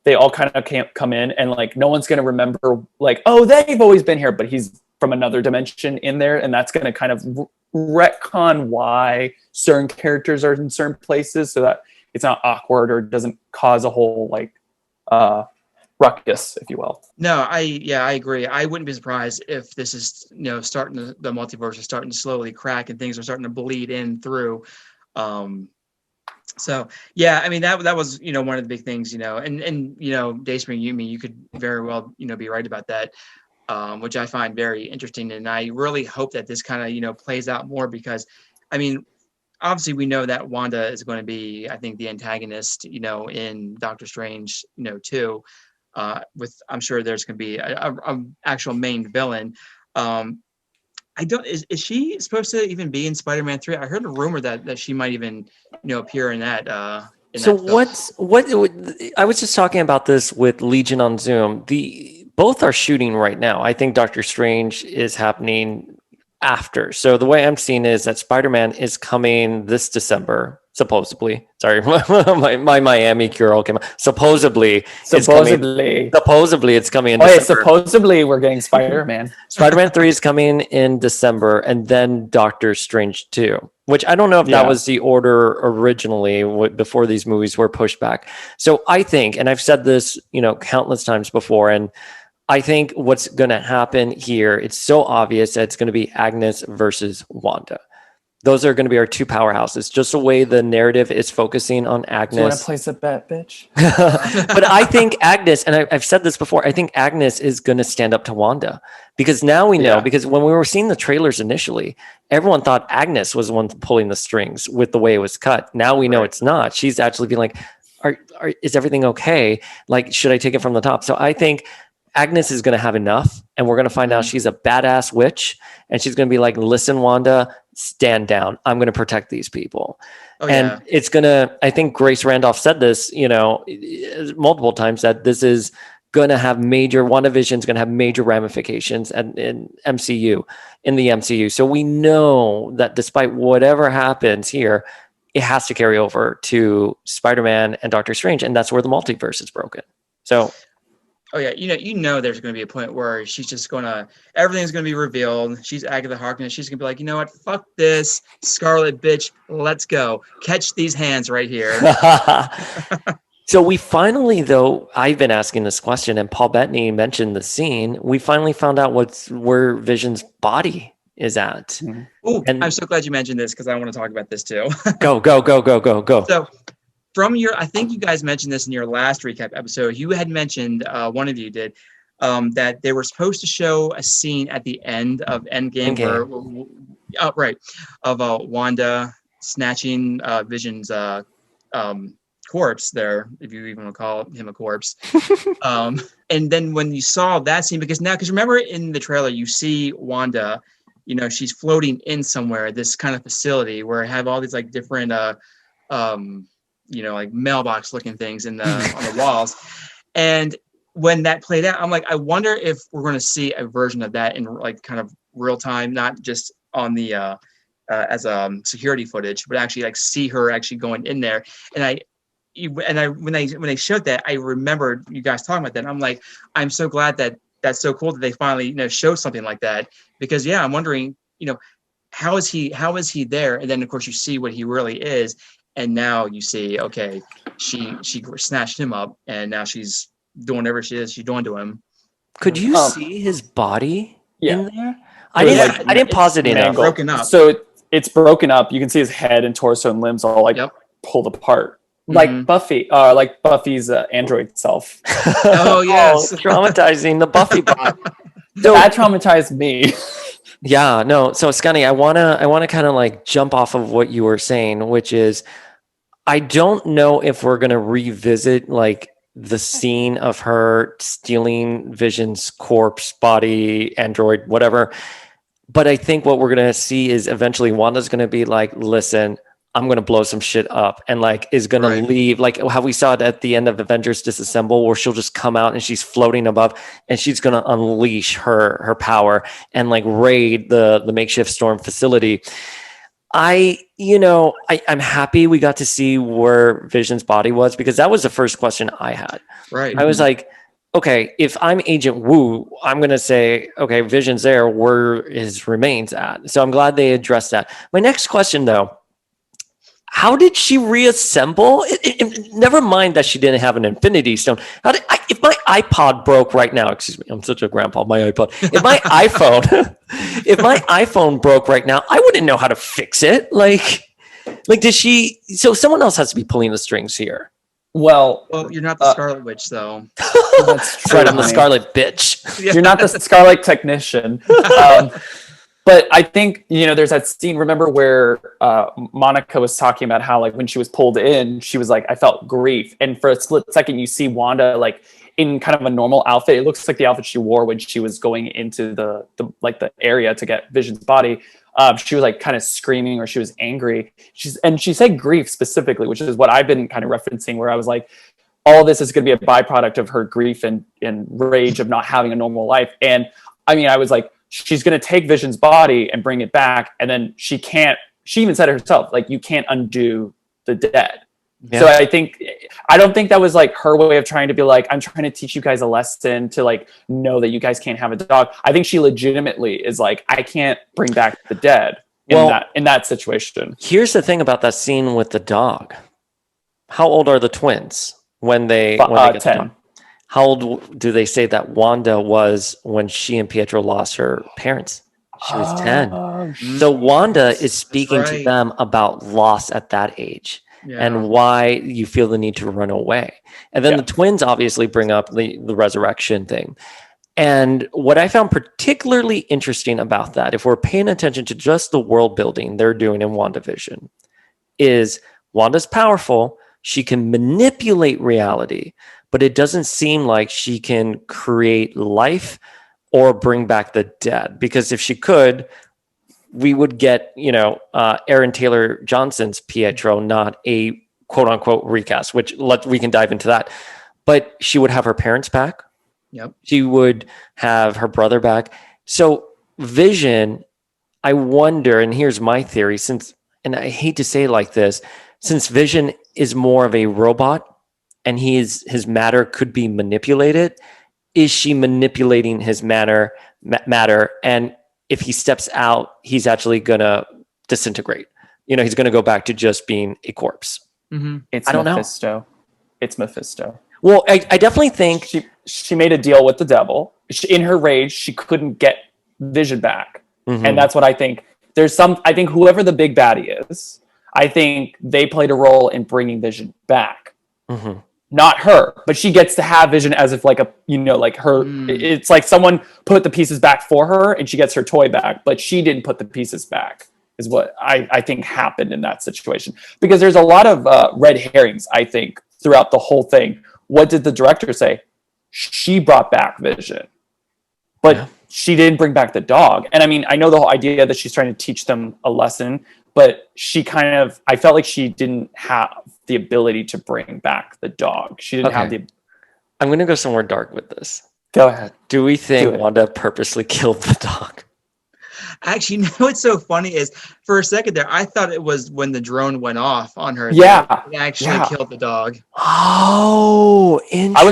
they all kind of can't come in, and no one's going to remember oh, they've always been here, but he's from another dimension in there, and that's going to kind of retcon why certain characters are in certain places so that it's not awkward or doesn't cause a whole like ruckus, if you will. No, I agree. I wouldn't be surprised if this is, starting the multiverse is starting to slowly crack and things are starting to bleed in through. So yeah, I mean that was one of the big things, and Dayspring, you could very well be right about that, which I find very interesting, and I really hope that this kind of plays out more because, I mean, obviously we know that Wanda is going to be, I think, the antagonist, in Doctor Strange, too. With I'm sure there's going to be a actual main villain. I don't is she supposed to even be in Spider-Man 3? I heard a rumor that she might even appear in that. So I was just talking about this with Legion on Zoom. Both are shooting right now. I think Doctor Strange is happening after. So the way I'm seeing is that Spider-Man is coming this December, supposedly. Sorry, my Miami girl came out. Supposedly it's coming in December. Supposedly we're getting Spider-Man. Spider-Man 3 is coming in December, and then Doctor Strange 2, which I don't know if that was the order originally before these movies were pushed back. So I think, and I've said this, countless times before, and I think what's going to happen here, it's so obvious that it's going to be Agnes versus Wanda. Those are going to be our two powerhouses. Just the way the narrative is focusing on Agnes. Do you want to place a bet, bitch? But I think Agnes, and I've said this before, I think Agnes is going to stand up to Wanda. Because now we know, because when we were seeing the trailers initially, everyone thought Agnes was the one pulling the strings with the way it was cut. Now we know it's not. She's actually being like, is everything okay? Like, should I take it from the top? So I think Agnes is going to have enough, and we're going to find out she's a badass witch, and she's going to be like, listen, Wanda, stand down. I'm going to protect these people. It's going to, I think Grace Randolph said this, multiple times, that this is going to have WandaVision is going to have major ramifications in the MCU. So we know that despite whatever happens here, it has to carry over to Spider-Man and Doctor Strange, and that's where the multiverse is broken. So oh yeah, there's going to be a point where she's just everything's going to be revealed. She's Agatha Harkness. She's going to be like, you know what? Fuck this, Scarlet bitch. Let's go. Catch these hands right here. So we finally, though, I've been asking this question, and Paul Bettany mentioned the scene. We finally found out where Vision's body is at. Mm-hmm. Oh, I'm so glad you mentioned this because I want to talk about this too. Go. So, I think you guys mentioned this in your last recap episode. You had mentioned, one of you did, that they were supposed to show a scene at the end of Endgame. Of Wanda snatching Vision's corpse there, if you even want to call him a corpse. And then when you saw that scene, because remember in the trailer, you see Wanda, she's floating in somewhere, this kind of facility where I have all these like different, like mailbox looking things on the walls. And when that played out, I'm like, I wonder if we're going to see a version of that in like kind of real time, not just on the as security footage, but actually like see her actually going in there. And when they showed that, I remembered you guys talking about that. I'm like, I'm so glad that's so cool that they finally showed something like that, because I'm wondering, how is he there? And then of course you see what he really is. And now you see, okay, she snatched him up, and now she's doing whatever she's doing to him. Could you see his body in there? I didn't pause it enough. Broken up. So it's broken up. You can see his head and torso and limbs all pulled apart, like Buffy, like Buffy's android self. Oh yes, traumatizing the Buffy bot. So that traumatized me. Yeah, no. So Askani, I wanna kind of like jump off of what you were saying, which is, I don't know if we're gonna revisit like the scene of her stealing Vision's corpse, body, android, whatever. But I think what we're gonna see is eventually Wanda's gonna be like, listen, I'm going to blow some shit up, and like is going to leave, like how we saw it at the end of Avengers Disassemble, where she'll just come out and she's floating above and she's going to unleash her power and like raid the makeshift storm facility. I'm happy we got to see where Vision's body was, because that was the first question I had. Right. I was like, okay, if I'm Agent Wu, I'm going to say, okay, Vision's there, where his remains at? So I'm glad they addressed that. My next question, though, how did she reassemble? Never mind that she didn't have an Infinity Stone. If my iPod broke right now, excuse me, I'm such a grandpa, my iPod. If my iPhone, if my iPhone broke right now, I wouldn't know how to fix it. Did she? So someone else has to be pulling the strings here. Well, you're not the Scarlet Witch, though. that's true. Right, I'm the honey. Scarlet bitch. You're not the Scarlet technician. But I think, there's that scene, remember, where Monica was talking about how, like, when she was pulled in, she was like, I felt grief. And for a split second, you see Wanda, like, in kind of a normal outfit. It looks like the outfit she wore when she was going into the area to get Vision's body. She was, like, kind of screaming, or she was angry. She said grief specifically, which is what I've been kind of referencing, where I was like, all this is going to be a byproduct of her grief and rage of not having a normal life. And I mean, I was like, she's going to take Vision's body and bring it back. And then she even said it herself, like, you can't undo the dead. Yeah. So I don't think that was like her way of trying to be like, I'm trying to teach you guys a lesson to, like, know that you guys can't have a dog. I think she legitimately is like, I can't bring back the dead in that situation. Here's the thing about that scene with the dog. How old are the twins when they get 10. the dog? How old do they say that Wanda was when she and Pietro lost her parents? She was 10. So Wanda is speaking to them about loss at that age and why you feel the need to run away. And then the twins obviously bring up the resurrection thing. And what I found particularly interesting about that, if we're paying attention to just the world building they're doing in WandaVision, is Wanda's powerful. She can manipulate reality, but it doesn't seem like she can create life or bring back the dead. Because if she could, we would get, Aaron Taylor Johnson's Pietro, not a quote unquote recast, which we can dive into that. But she would have her parents back. Yep. She would have her brother back. So Vision, I wonder, and here's my theory, and I hate to say it like this, since Vision is more of a robot, and his matter could be manipulated, is she manipulating his matter? And if he steps out, he's actually going to disintegrate. He's going to go back to just being a corpse. Mm-hmm. I don't know. It's Mephisto. Well, I definitely think she made a deal with the devil. In her rage, she couldn't get Vision back. Mm-hmm. And that's what I think. I think whoever the big baddie is, I think they played a role in bringing Vision back. Mm-hmm. Not her, but she gets to have Vision as if like her. It's like someone put the pieces back for her and she gets her toy back, but she didn't put the pieces back, is what I think happened in that situation. Because there's a lot of red herrings, I think, throughout the whole thing. What did the director say? She brought back Vision, but she didn't bring back the dog. And I mean, I know the whole idea that she's trying to teach them a lesson, but I felt like she didn't have the ability to bring back the dog. She didn't have I'm going to go somewhere dark with this. Go ahead. Do we think Wanda purposely killed the dog? Actually, what's so funny is, for a second there, I thought it was when the drone went off on her. Yeah. It actually killed the dog. Oh, interesting. I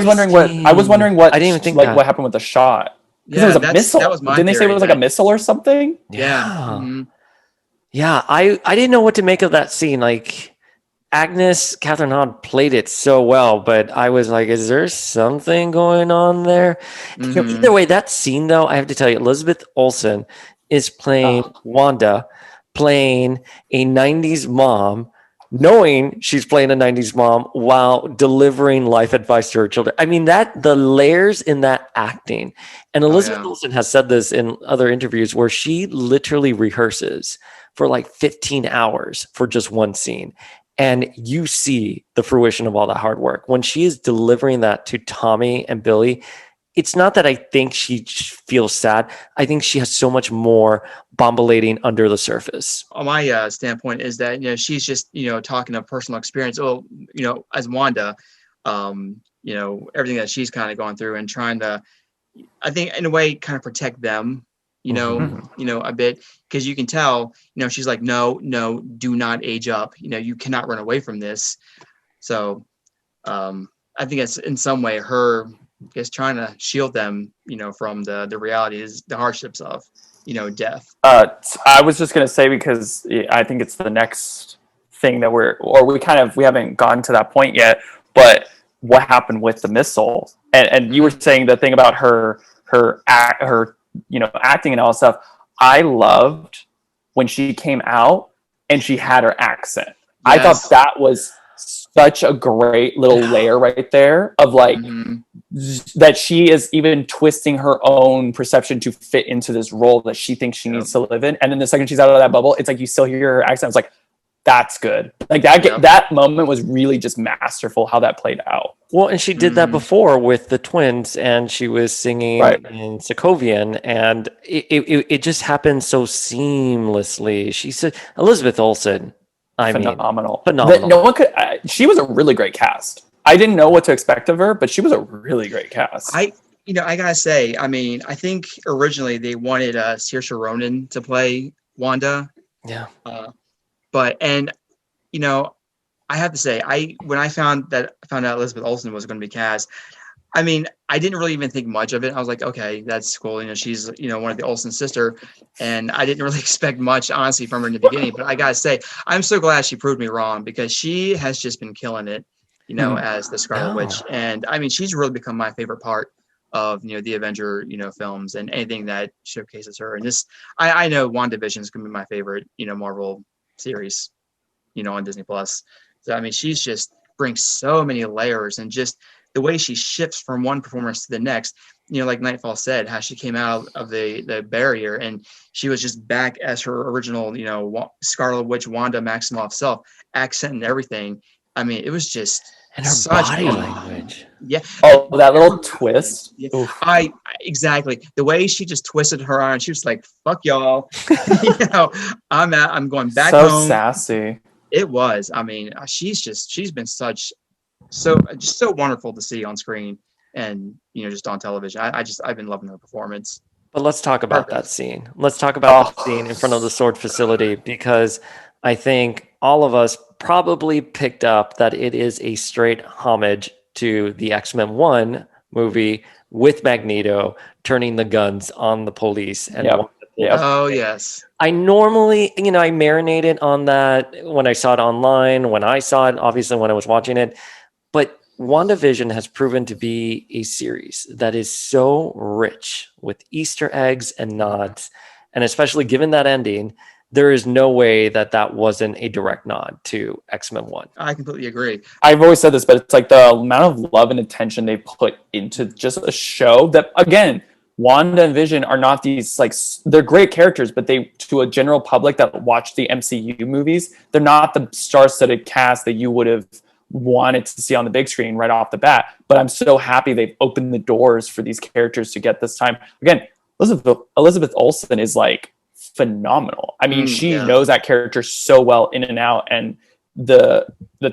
was wondering what I didn't even think what happened with the shot. Yeah, it was a missile. That was my Didn't they say it was like a missile or something? Yeah. Mm-hmm. Yeah, I didn't know what to make of that scene. Like, Catherine Hahn played it so well, but I was like, is there something going on there? Mm-hmm. Either way, that scene, though, I have to tell you, Elizabeth Olsen is playing Wanda, playing a 90s mom, knowing she's playing a 90s mom while delivering life advice to her children. I mean, the layers in that acting. And Elizabeth Olsen has said this in other interviews where she literally rehearses for like 15 hours for just one scene. And you see the fruition of all that hard work. When she is delivering that to Tommy and Billy, it's not that I think she feels sad. I think she has so much more bombulating under the surface. On my standpoint is that, she's just, talking of personal experience. Oh, as Wanda, everything that she's kind of gone through and trying to, I think in a way, kind of protect them, a bit, because you can tell, she's like, no, do not age up. You cannot run away from this. So I think it's in some way her just trying to shield them, from the realities, the hardships of, death. I was just gonna say, because I think it's the next thing that we haven't gotten to that point yet. But what happened with the missile? And you were saying the thing about her acting and all that stuff. I loved when she came out and she had her accent. I thought Yes. that was such a great little layer right there of like that she is even twisting her own perception to fit into this role that she thinks she needs to live in. And then the second she's out of that bubble, it's like you still hear her accent. It's like, that's good. Like that moment was really just masterful how that played out. Well, and she did that before with the twins, and she was singing in Sokovian, and it just happened so seamlessly. She said Elizabeth Olsen. Phenomenal. Phenomenal. No one could. She was a really great cast. I didn't know what to expect of her, but she was a really great cast. I gotta say, I think originally they wanted Saoirse Ronan to play Wanda. Yeah. I have to say, when I found out Elizabeth Olsen was going to be cast, I didn't really even think much of it. I was like, okay, that's cool. She's, one of the Olsen sister, and I didn't really expect much, honestly, from her in the beginning. But I gotta say, I'm so glad she proved me wrong, because she has just been killing it, as the Scarlet Witch. And she's really become my favorite part of, the Avenger, films and anything that showcases her. And this, I know WandaVision is going to be my favorite, Marvel series, on Disney Plus. So, she's just brings so many layers, and just the way she shifts from one performance to the next, like Nightfall said, how she came out of the barrier and she was just back as her original, Scarlet Witch Wanda Maximoff self, accent and everything. It was just, and her body language. Yeah. Oh, that little twist. Yeah. Exactly. The way she just twisted her arm, she was like, "Fuck y'all." I'm going back home. So sassy. It was. She's been so wonderful to see on screen and just on television. I've been loving her performance. But let's talk about that scene. Let's talk about that scene in front of the sword facility, because I think all of us probably picked up that it is a straight homage to the X-Men 1 movie with Magneto turning the guns on the police. And Oh, yes. I normally, I marinated on that when I saw it online, when I saw it, obviously when I was watching it. But WandaVision has proven to be a series that is so rich with Easter eggs and nods. And especially given that ending, there is no way that wasn't a direct nod to X-Men 1. I completely agree. I've always said this, but it's like the amount of love and attention they put into just a show that, again, Wanda and Vision are not these, like, they're great characters, but they, to a general public that watch the MCU movies, they're not the star-studded cast that you would have wanted to see on the big screen right off the bat. But I'm so happy they've opened the doors for these characters to get this time. Again, Elizabeth Olsen is like phenomenal. She knows that character so well in and out, and the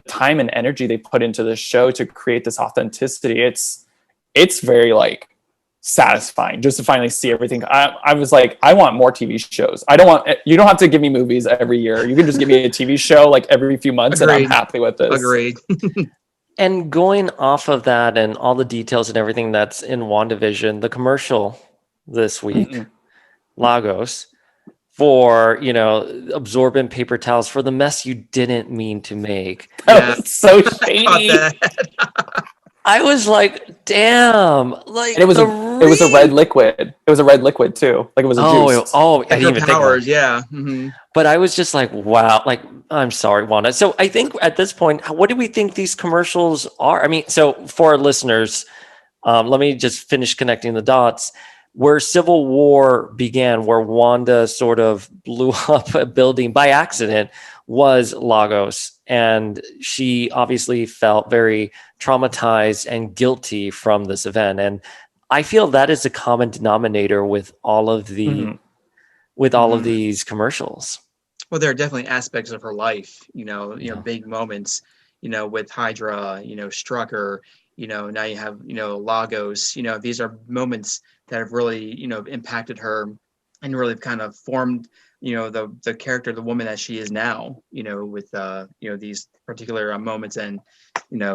time and energy they put into this show to create this authenticity, it's very like satisfying just to finally see everything. I was like, I want more TV shows. You don't have to give me movies every year. You can just give me a TV show like every few months. Agreed. And I'm happy with this. Agreed. And going off of that and all the details and everything that's in WandaVision, the commercial this week, Lagos, for, absorbent paper towels for the mess you didn't mean to make. Yeah. It's so shady. I was like, damn. Like, and it was a red liquid. It was a red liquid too. Like it was a juice. Oh, I didn't even think about it. Yeah. Mm-hmm. But I was just like, wow. Like, I'm sorry, Wanda. So I think at this point, what do we think these commercials are? So for our listeners, let me just finish connecting the dots. Where Civil War began, where Wanda sort of blew up a building by accident, was Lagos. And she obviously felt very traumatized and guilty from this event. And I feel that is a common denominator with all of the all of these commercials. Well, there are definitely aspects of her life, big moments, with Hydra, Strucker, now you have, Lagos, these are moments that have really, impacted her and really kind of formed, the character, the woman that she is now, with, these particular moments and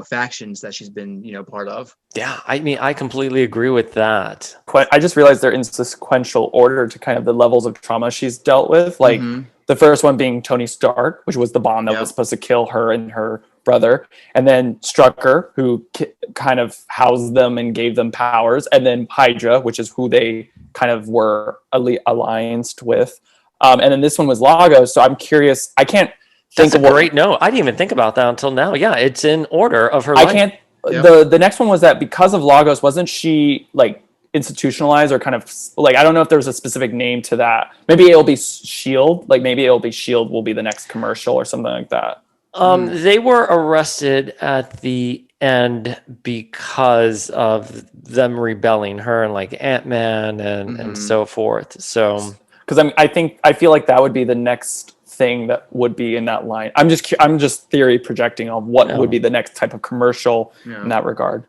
factions that she's been part of. Yeah, I mean, I completely agree with that. I just realized they're in sequential order to kind of the levels of trauma she's dealt with. Like Mhm. the first one being Tony Stark, which was the bomb that Yep. was supposed to kill her and her brother, and then Strucker, who kind of housed them and gave them powers, and then Hydra, which is who they kind of were allianced with. And then this one was Lagos. So I'm curious. I can't think That's of a great note. I didn't even think about that until now. Yeah, it's in order of her I life. can't. Yep. The next one was that because of Lagos, wasn't she like institutionalized or kind of like, I don't know if there's a specific name to that. Maybe it'll be Shield. Like maybe it'll be Shield will be the next commercial or something like that. They were arrested at the end because of them rebelling, her and like Ant-Man and so forth. So because I feel like that would be the next thing that would be in that line. I'm just theory projecting on what would be the next type of commercial in that regard.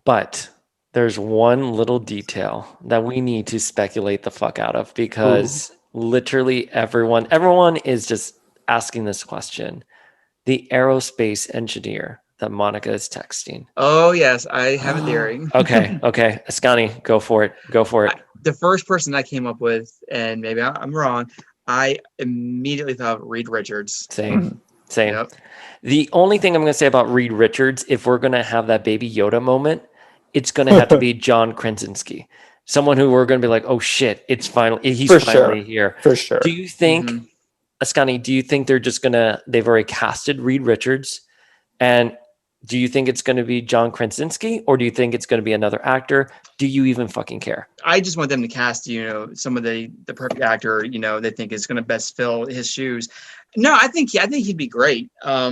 But there's one little detail that we need to speculate the fuck out of, because literally everyone is just asking this question. The aerospace engineer that Monica is texting. Oh yes, I have a theory. Okay. Askani, go for it. The first person I came up with, and maybe I'm wrong, I immediately thought of Reed Richards. Same. Yep. The only thing I'm going to say about Reed Richards, if we're going to have that Baby Yoda moment, it's going to have to be John Krasinski. Someone who we're going to be like, oh shit, he's finally here. For sure. Do you think, Askani, do you think they've already casted Reed Richards? And do you think it's going to be John Krasinski, or do you think it's going to be another actor? Do you even fucking care? I just want them to cast, some of the perfect actor, they think is going to best fill his shoes. No, I think he'd be great. I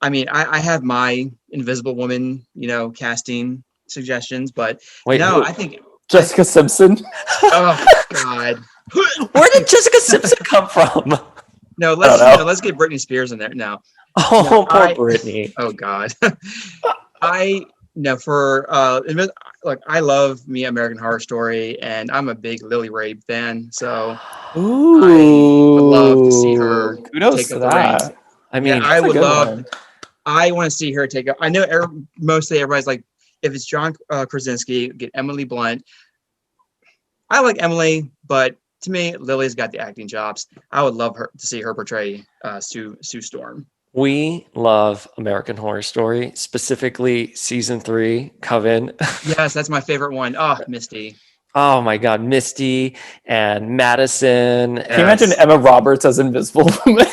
mean, I have my Invisible Woman, casting suggestions, but I think Jessica Simpson. Oh God, where did Jessica Simpson come from? No, let's get Britney Spears in there now. Oh, poor Britney. Oh God, I love me American Horror Story, and I'm a big Lily Rabe fan, so I would love to see her take up the reins. I mean, I would love. I want to see her take up. I know mostly everybody's like, if it's John Krasinski, get Emily Blunt. I like Emily, but to me, Lily's got the acting chops. I would love her to see her portray Sue Storm. We love American Horror Story, specifically season 3, Coven. Yes, that's my favorite one. Oh, Misty. Oh my God, Misty and Madison. Can you imagine Emma Roberts as Invisible Woman?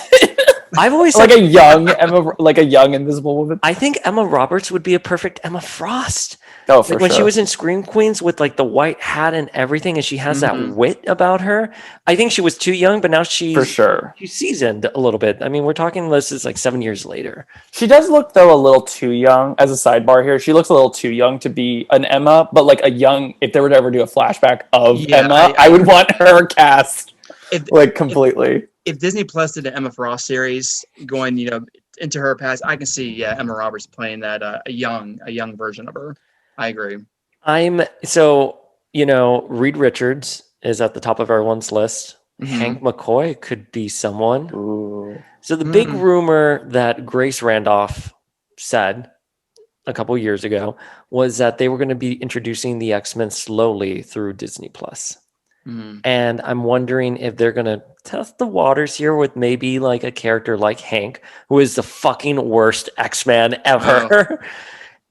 I've always like a young Invisible Woman. I think Emma Roberts would be a perfect Emma Frost. Oh, for when sure. she was in Scream Queens with like the white hat and everything, and she has that wit about her. I think she was too young, but now she's seasoned a little bit. I mean, we're talking this is like 7 years later. She does look though a little too young. As a sidebar here, she looks a little too young to be an Emma, but like a young. If they were to ever do a flashback of Emma, I would want her cast completely. If Disney Plus did an Emma Frost series going, into her past, I can see Emma Roberts playing that a young version of her. I agree. Reed Richards is at the top of everyone's list. Hank McCoy could be someone. Ooh. So the big rumor that Grace Randolph said a couple years ago was that they were going to be introducing the X-Men slowly through Disney Plus. And I'm wondering if they're going to test the waters here with maybe like a character like Hank, who is the fucking worst X-Man ever,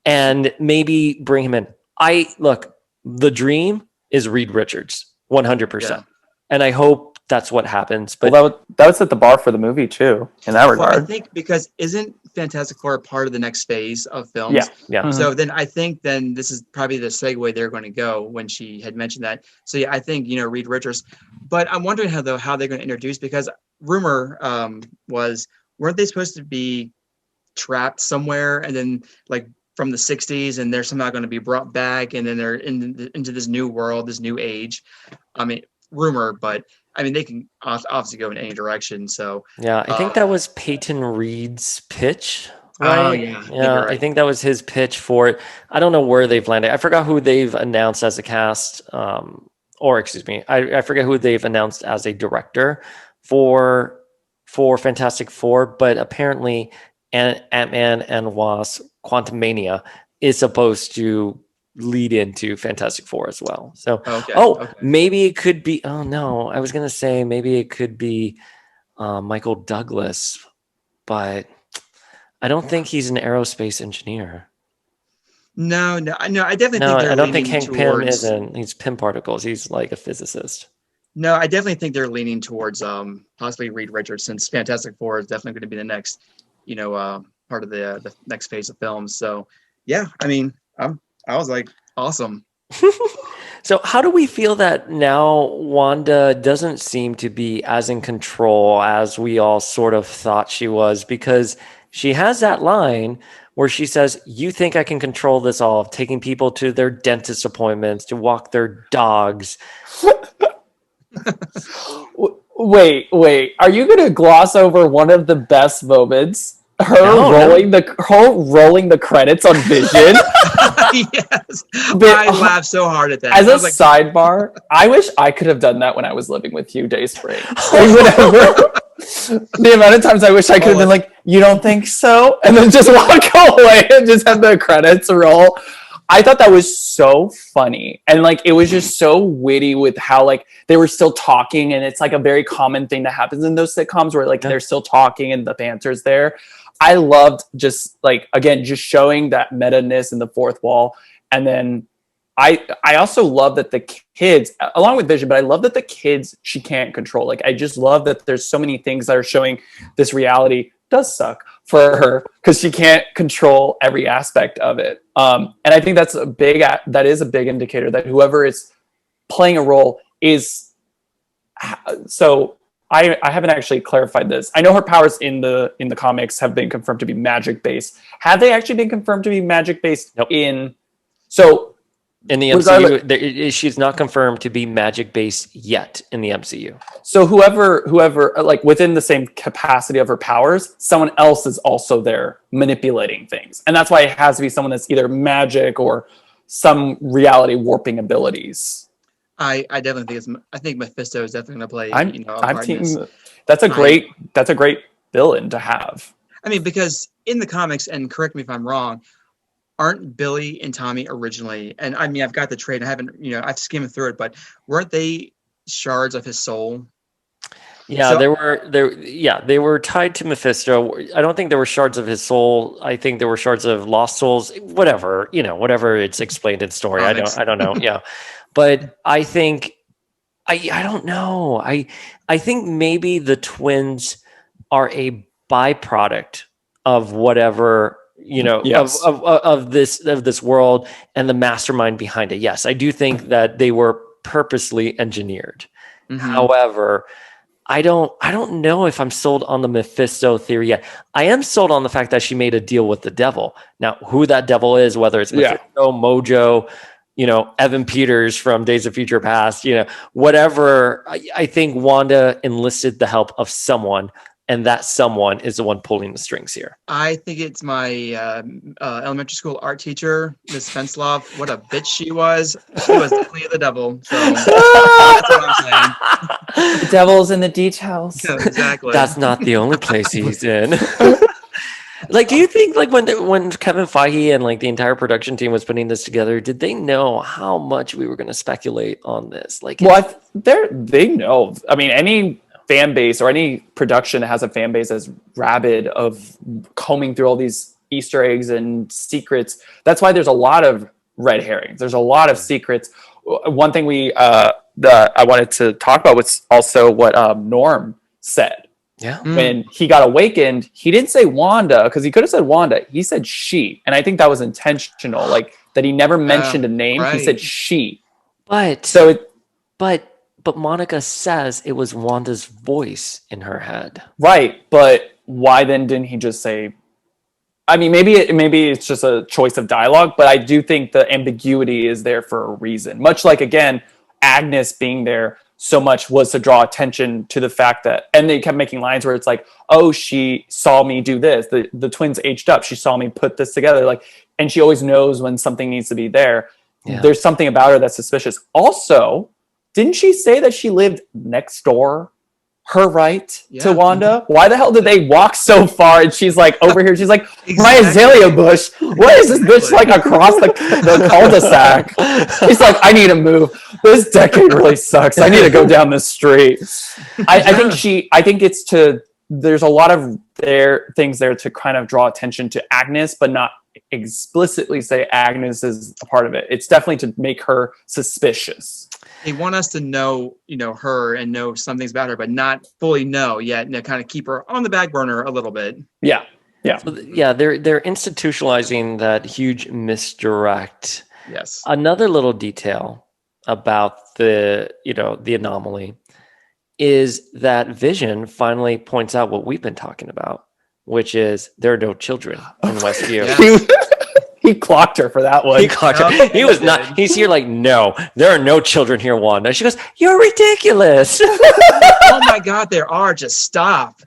and maybe bring him in. The dream is Reed Richards, 100%. And I hope that's what happens. But that would set the bar for the movie too, in that regard. I think because isn't Fantastic Four part of the next phase of films? Yeah. So then I think this is probably the segue they're going to go when she had mentioned that. So yeah, I think Reed Richards. But I'm wondering how they're going to introduce, because rumor weren't they supposed to be trapped somewhere and then like from the 60s, and they're somehow going to be brought back, and then they're into this new world, this new age. I mean, rumor, but I mean, they can obviously go in any direction. So yeah, I think that was Peyton Reed's pitch. Right? Oh yeah. I think that was his pitch for it. I don't know where they've landed. I forgot who they've announced as a cast, I forget who they've announced as a director for Fantastic Four. But apparently, and Ant-Man and Wasp Quantumania is supposed to lead into Fantastic Four as well. So, Okay. maybe it could be. Oh no, I was gonna say maybe it could be Michael Douglas, but I don't think he's an aerospace engineer. No. I definitely No, think they're I don't think leaning Hank Pym towards. isn't. He's Pym particles. He's like a physicist. No, I definitely think they're leaning towards possibly Reed Richards, since Fantastic Four is definitely going to be the next, part of the next phase of films. So yeah, I mean, I was like, awesome. So how do we feel that now Wanda doesn't seem to be as in control as we all sort of thought she was? Because she has that line where she says, "You think I can control this all, of taking people to their dentist appointments, to walk their dogs." Wait. Are you going to gloss over one of the best moments? Her rolling the credits on Vision. Yes, But, I laughed so hard at that. As I a was like, sidebar, I wish I could have done that when I was living with you, Dayspring. Like, whatever. The amount of times I wish I could have been like, "You don't think so?" And then just walk away and just have the credits roll. I thought that was so funny. And like, it was just so witty with how like they were still talking. And it's like a very common thing that happens in those sitcoms where like they're still talking and the banter's there. I loved just like, again, just showing that meta-ness in the fourth wall. And then I also love that the kids, along with Vision, but I love that the kids she can't control. Like, I just love that there's so many things that are showing this reality does suck for her because she can't control every aspect of it. And I think that is a big indicator that whoever is playing a role is. So I haven't actually clarified this. I know her powers in the comics have been confirmed to be magic based. Have they actually been confirmed to be magic based? Nope. In the MCU, she's not confirmed to be magic based yet in the MCU. So whoever like within the same capacity of her powers, someone else is also there manipulating things. And that's why it has to be someone that's either magic or some reality warping abilities. I definitely think Mephisto is definitely going to play. I'm team. That's a great villain to have. I mean, because in the comics, and correct me if I'm wrong, aren't Billy and Tommy originally? And I mean, I've got the trade. I haven't, I've skimmed through it, but weren't they shards of his soul? Yeah, they were tied to Mephisto. I don't think there were shards of his soul. I think there were shards of lost souls. Whatever it's explained in story. Comics. I don't know. Yeah, but I think I don't know. I think maybe the twins are a byproduct of whatever. Yes. of this world and the mastermind behind it. Yes, I do think that they were purposely engineered. Mm-hmm. However, I don't know if I'm sold on the Mephisto theory yet. I am sold on the fact that she made a deal with the devil. Now, who that devil is, whether it's Mephisto, Mojo, Evan Peters from Days of Future Past, whatever. I think Wanda enlisted the help of someone, and that someone is the one pulling the strings here. I think it's my elementary school art teacher, Miss Fenslov. What a bitch she was. She was definitely the devil. So that's what I'm saying. The devil's in the details. Yeah, exactly. That's not the only place he's in. Like, do you think like when Kevin Feige and like the entire production team was putting this together, did they know how much we were going to speculate on this? Like, they know. I mean, any fan base or any production that has a fan base as rabid of combing through all these Easter eggs and secrets. That's why there's a lot of red herrings. There's a lot of secrets. One thing I wanted to talk about was also what Norm said. Yeah. When he got awakened, he didn't say Wanda because he could have said Wanda. He said she. And I think that was intentional. Like that he never mentioned a name. Right. He said she. But Monica says it was Wanda's voice in her head. Right. But why then didn't he just say, I mean, maybe it's just a choice of dialogue, but I do think the ambiguity is there for a reason. Much like, again, Agnes being there so much was to draw attention to the fact that, and they kept making lines where it's like, oh, she saw me do this. The twins aged up. She saw me put this together. Like, and she always knows when something needs to be there. Yeah. There's something about her that's suspicious. Also, didn't she say that she lived next door? her right Yeah. to Wanda? Why the hell did they walk so far? And she's like over here. She's like, my azalea bush. What is this bitch like across the cul-de-sac? She's like, I need to move. This decade really sucks. I need to go down this street. I think it's to, there's a lot of things there to kind of draw attention to Agnes, but not explicitly say Agnes is a part of it. It's definitely to make her suspicious. They want us to know, her and know some things about her, but not fully know yet, and kind of keep her on the back burner a little bit. Yeah. So, they're institutionalizing that huge misdirect. Yes. Another little detail about the anomaly is that Vision finally points out what we've been talking about, which is there are no children in Westview. Yeah. He clocked her for that one. He clocked her. He was not. He's here like, no, there are no children here, Wanda. She goes, you're ridiculous. Oh my God, there are. Just stop.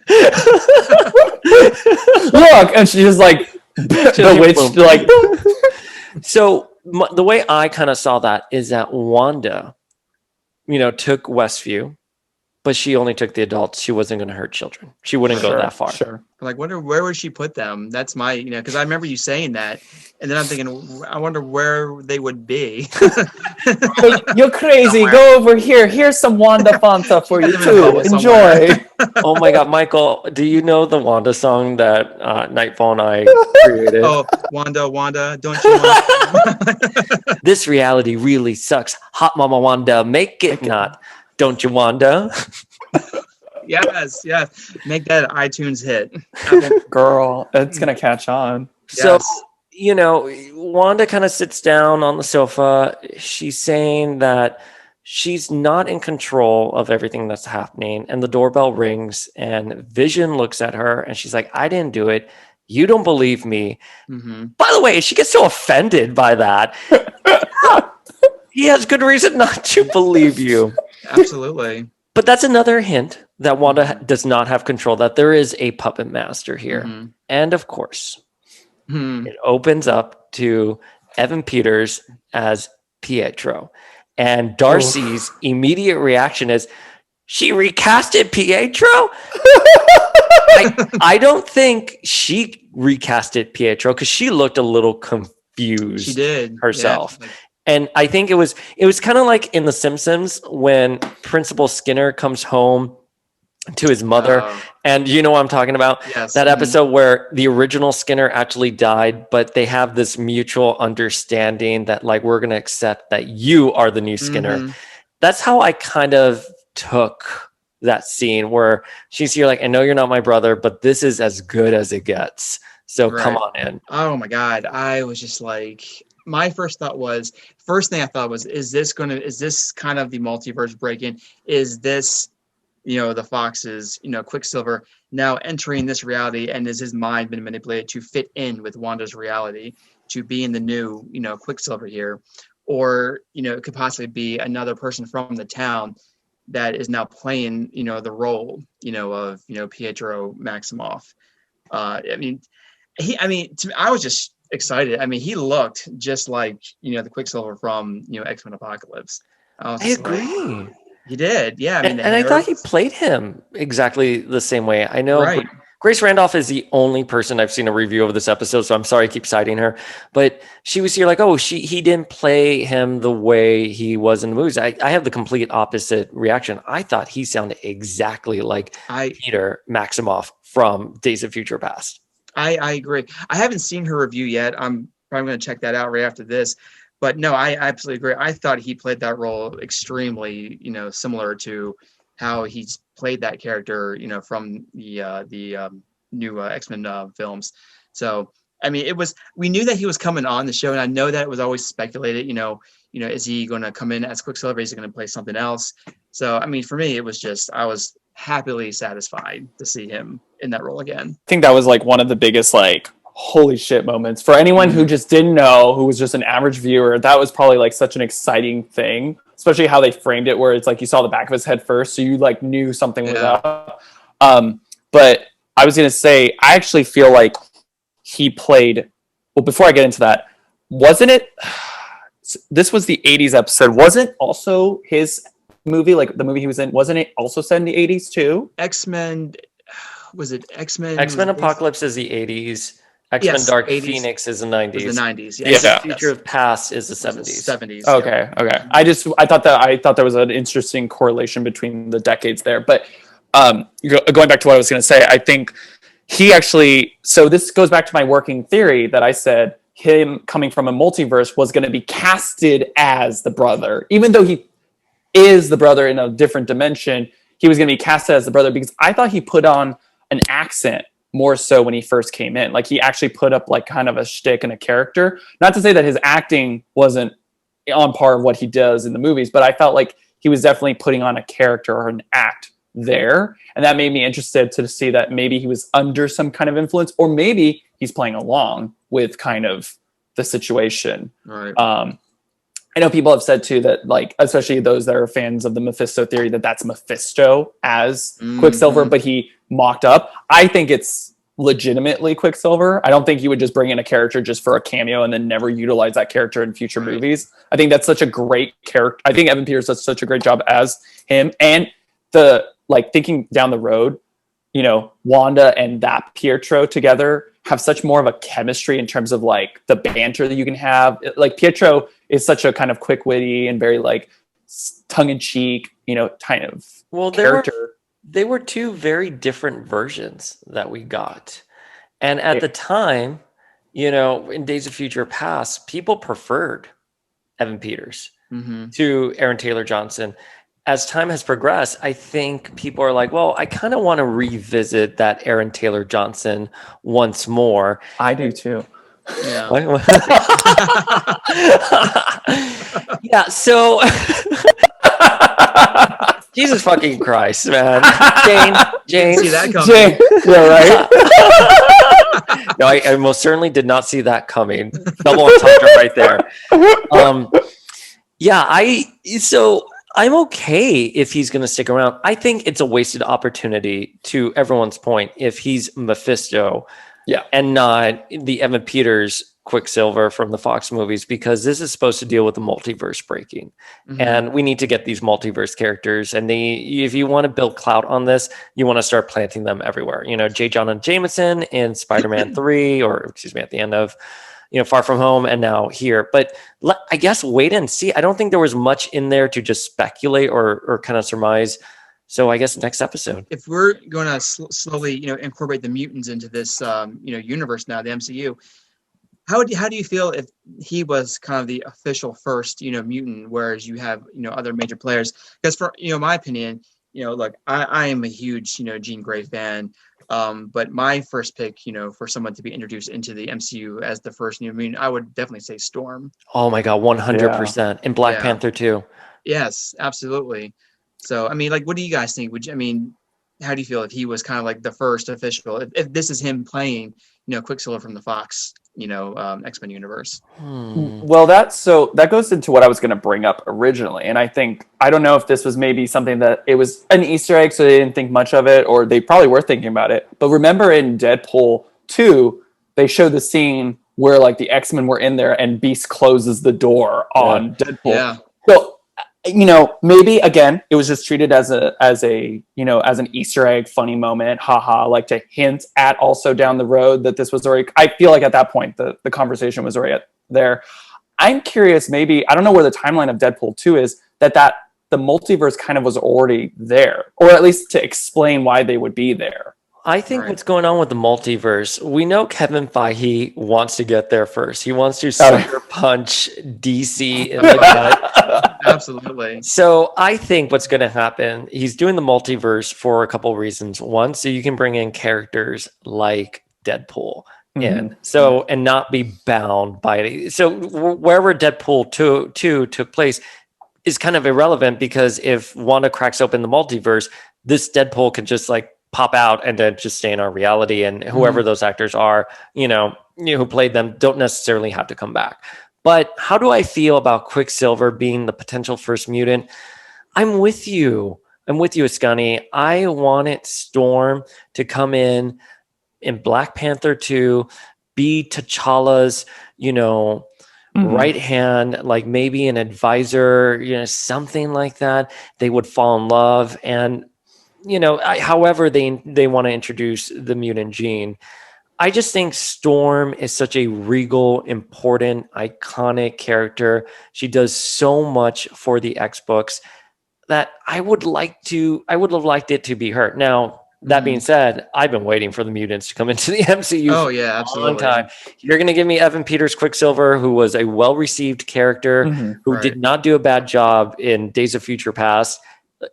Look, and she's just like bewitched. Like, so the way I kind of saw that is that Wanda, took Westview, but she only took the adults. She wasn't going to hurt children. She wouldn't go that far. Sure. Like, where would she put them? That's my, because I remember you saying that, and then I'm thinking, I wonder where they would be. Hey, you're crazy. Somewhere. Go over here. Here's some Wanda Fanta for you too. Enjoy. Oh my God, Michael, do you know the Wanda song that Nightfall and I created? Oh, Wanda, don't you want? This reality really sucks. Hot Mama Wanda, make it not. Don't you, Wanda? Yes. Make that an iTunes hit. Girl, it's going to catch on. So, Wanda kind of sits down on the sofa. She's saying that she's not in control of everything that's happening. And the doorbell rings and Vision looks at her and she's like, I didn't do it. You don't believe me. Mm-hmm. By the way, she gets so offended by that. He has good reason not to believe you. Absolutely. But that's another hint that Wanda does not have control, that there is a puppet master here. Mm-hmm. And of course, Mm-hmm. it opens up to Evan Peters as Pietro. And Darcy's immediate reaction is, she recasted Pietro? I don't think she recasted Pietro because she looked a little confused. She did herself. Yeah. And I think it was kind of like in The Simpsons when Principal Skinner comes home to his mother. And you know what I'm talking about? Yes. That episode where the original Skinner actually died, but they have this mutual understanding that like, we're going to accept that you are the new Skinner. Mm-hmm. That's how I kind of took that scene where she's here like, I know you're not my brother, but this is as good as it gets. So come on in. Oh my God. I was just like, my first thing I thought was, is this kind of the multiverse break-in? Is this, the Fox's, Quicksilver now entering this reality, and is his mind been manipulated to fit in with Wanda's reality, to be in the new, Quicksilver here? Or, it could possibly be another person from the town that is now playing, the role, of, Pietro Maximoff. I was just excited. I mean, he looked just like, the Quicksilver from, X-Men Apocalypse. I agree. He did. Yeah. I mean, and I thought he played him exactly the same way. I know right. Grace Randolph is the only person I've seen a review of this episode, so I'm sorry I keep citing her. But she was here like, he didn't play him the way he was in the movies. I have the complete opposite reaction. I thought he sounded exactly like Peter Maximoff from Days of Future Past. I agree. I haven't seen her review yet. I'm probably going to check that out right after this. But no, I absolutely agree. I thought he played that role extremely, similar to how he's played that character, from the new X-Men films. So, I mean, we knew that he was coming on the show, and I know that it was always speculated, is he going to come in as Quicksilver? Is he going to play something else? So, I mean, for me, it was just, I was happily satisfied to see him in that role again. I think that was like one of the biggest, like, holy shit moments for anyone who just didn't know, who was just an average viewer. That was probably like such an exciting thing, especially how they framed it, where it's like you saw the back of his head first, so you like knew something was up. But I was gonna say, I actually feel like he played, well, before I get into that, wasn't it, this was the 80s episode, wasn't also his movie, like the movie he was in, wasn't it also set in the 80s too? X-Men, was it X-Men? X-Men was based- Apocalypse is the 80s. X-Men Yes, Dark 80s Phoenix is the was 90s. the 90s. Yeah. Days of Yes. Future of Past is the Was the 70s. 70s. Yeah. Okay. I thought there was an interesting correlation between the decades there. But going back to what I was going to say, I think he actually. So this goes back to my working theory that I said him coming from a multiverse was going to be casted as the brother, even though he is the brother in a different dimension. He was going to be casted as the brother because I thought he put on an accent more so when he first came in. Like he actually put up like kind of a shtick and a character. Not to say that his acting wasn't on par of what he does in the movies, but I felt like he was definitely putting on a character or an act there. And that made me interested to see that maybe he was under some kind of influence, or maybe he's playing along with kind of the situation. Right. I know people have said too that, like, especially those that are fans of the Mephisto theory, that that's Mephisto as Quicksilver, but he mocked up. I think it's legitimately Quicksilver. I don't think he would just bring in a character just for a cameo and then never utilize that character in future movies. I think that's such a great character. I think Evan Peters does such a great job as him. And the, like, thinking down the road, you know, Wanda and that Pietro together have such more of a chemistry in terms of like the banter that you can have. Like Pietro is such a kind of quick witty and very like tongue in cheek, you know, kind of character. They were two very different versions that we got. And at the time, you know, in Days of Future Past, people preferred Evan Peters to Aaron Taylor Johnson. As time has progressed, I think people are like, well, I kind of want to revisit that Aaron Taylor Johnson once more. I do too. Yeah. Yeah. So, Jesus fucking Christ, man. Jane. See that coming. Jane. Yeah, right. No, I most certainly did not see that coming. Double entendre right there. So I'm okay if he's going to stick around. I think it's a wasted opportunity, to everyone's point, if he's Mephisto, and not the Evan Peters Quicksilver from the Fox movies, because this is supposed to deal with the multiverse breaking, and we need to get these multiverse characters. And if you want to build clout on this, you want to start planting them everywhere. You know, J. Jonah Jameson in Spider-Man 3, or excuse me, at the end of, you know, Far From Home, and now here. But I guess wait and see. I don't think there was much in there to just speculate or kind of surmise. So I guess next episode. If we're going to slowly, you know, incorporate the mutants into this, you know, universe now, the MCU, how do you feel if he was kind of the official first, you know, mutant, whereas you have, you know, other major players? Because for, you know, my opinion, you know, look, I am a huge, you know, Jean Grey fan. But my first pick, you know, for someone to be introduced into the MCU as the first new mutant, I would definitely say Storm. Oh my God, 100%. And Black Panther too. Yes, absolutely. So, I mean, like, what do you guys think? How do you feel if he was kind of like the first official, if this is him playing, you know, Quicksilver from the Fox, you know, X-Men universe? Well, that goes into what I was going to bring up originally. And I don't know if this was maybe something that it was an Easter egg, so they didn't think much of it, or they probably were thinking about it. But remember in Deadpool 2, they showed the scene where like the X-Men were in there and Beast closes the door on Deadpool. Yeah. So, you know, maybe again, it was just treated as a, you know, as an Easter egg, funny moment, haha, like to hint at also down the road that this was already, I feel like at that point, the conversation was already there. I'm curious, maybe, I don't know where the timeline of Deadpool 2 is, that the multiverse kind of was already there, or at least to explain why they would be there. I think what's going on with the multiverse, we know Kevin Feige wants to get there first. He wants to sucker punch DC in the gut. Absolutely. So I think what's going to happen, he's doing the multiverse for a couple of reasons. One, so you can bring in characters like Deadpool in, so, and not be bound by it. So wherever Deadpool 2 took place is kind of irrelevant, because if Wanda cracks open the multiverse, this Deadpool can just like pop out and then just stay in our reality, and whoever those actors are, you know, who played them, don't necessarily have to come back. But how do I feel about Quicksilver being the potential first mutant? I'm with you, Askani. I wanted Storm to come in Black Panther 2, be T'Challa's, you know, right hand, like maybe an advisor, something like that. They would fall in love, and however they want to introduce the mutant gene. I just think Storm is such a regal, important, iconic character. She does so much for the X books that I would have liked it to be her. Now, that being said, I've been waiting for the mutants to come into the MCU Oh for yeah, a long absolutely. time. You're going to give me Evan Peters Quicksilver, who was a well-received character, who Right. did not do a bad job in Days of Future Past.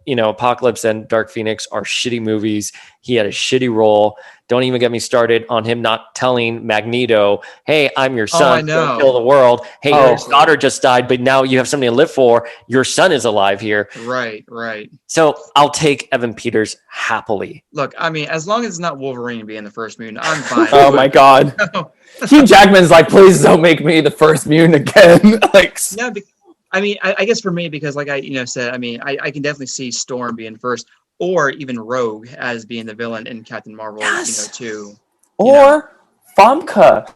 Apocalypse and Dark Phoenix are shitty movies. He had a shitty role. Don't even get me started on him not telling Magneto, "Hey, I'm your Oh, I son. Don't kill know. the world. Hey, your Seriously. daughter just died, but now you have something to live for. Your son is alive here." Right. So I'll take Evan Peters happily. Look, I mean, as long as it's not Wolverine being the first mutant, I'm fine. Oh my God. Hugh Jackman's like, please don't make me the first mutant again. Like, No, I mean, I guess for me, because like I said, I mean, I can definitely see Storm being first, or even Rogue as being the villain in Captain Marvel, Yes. too. or Famke.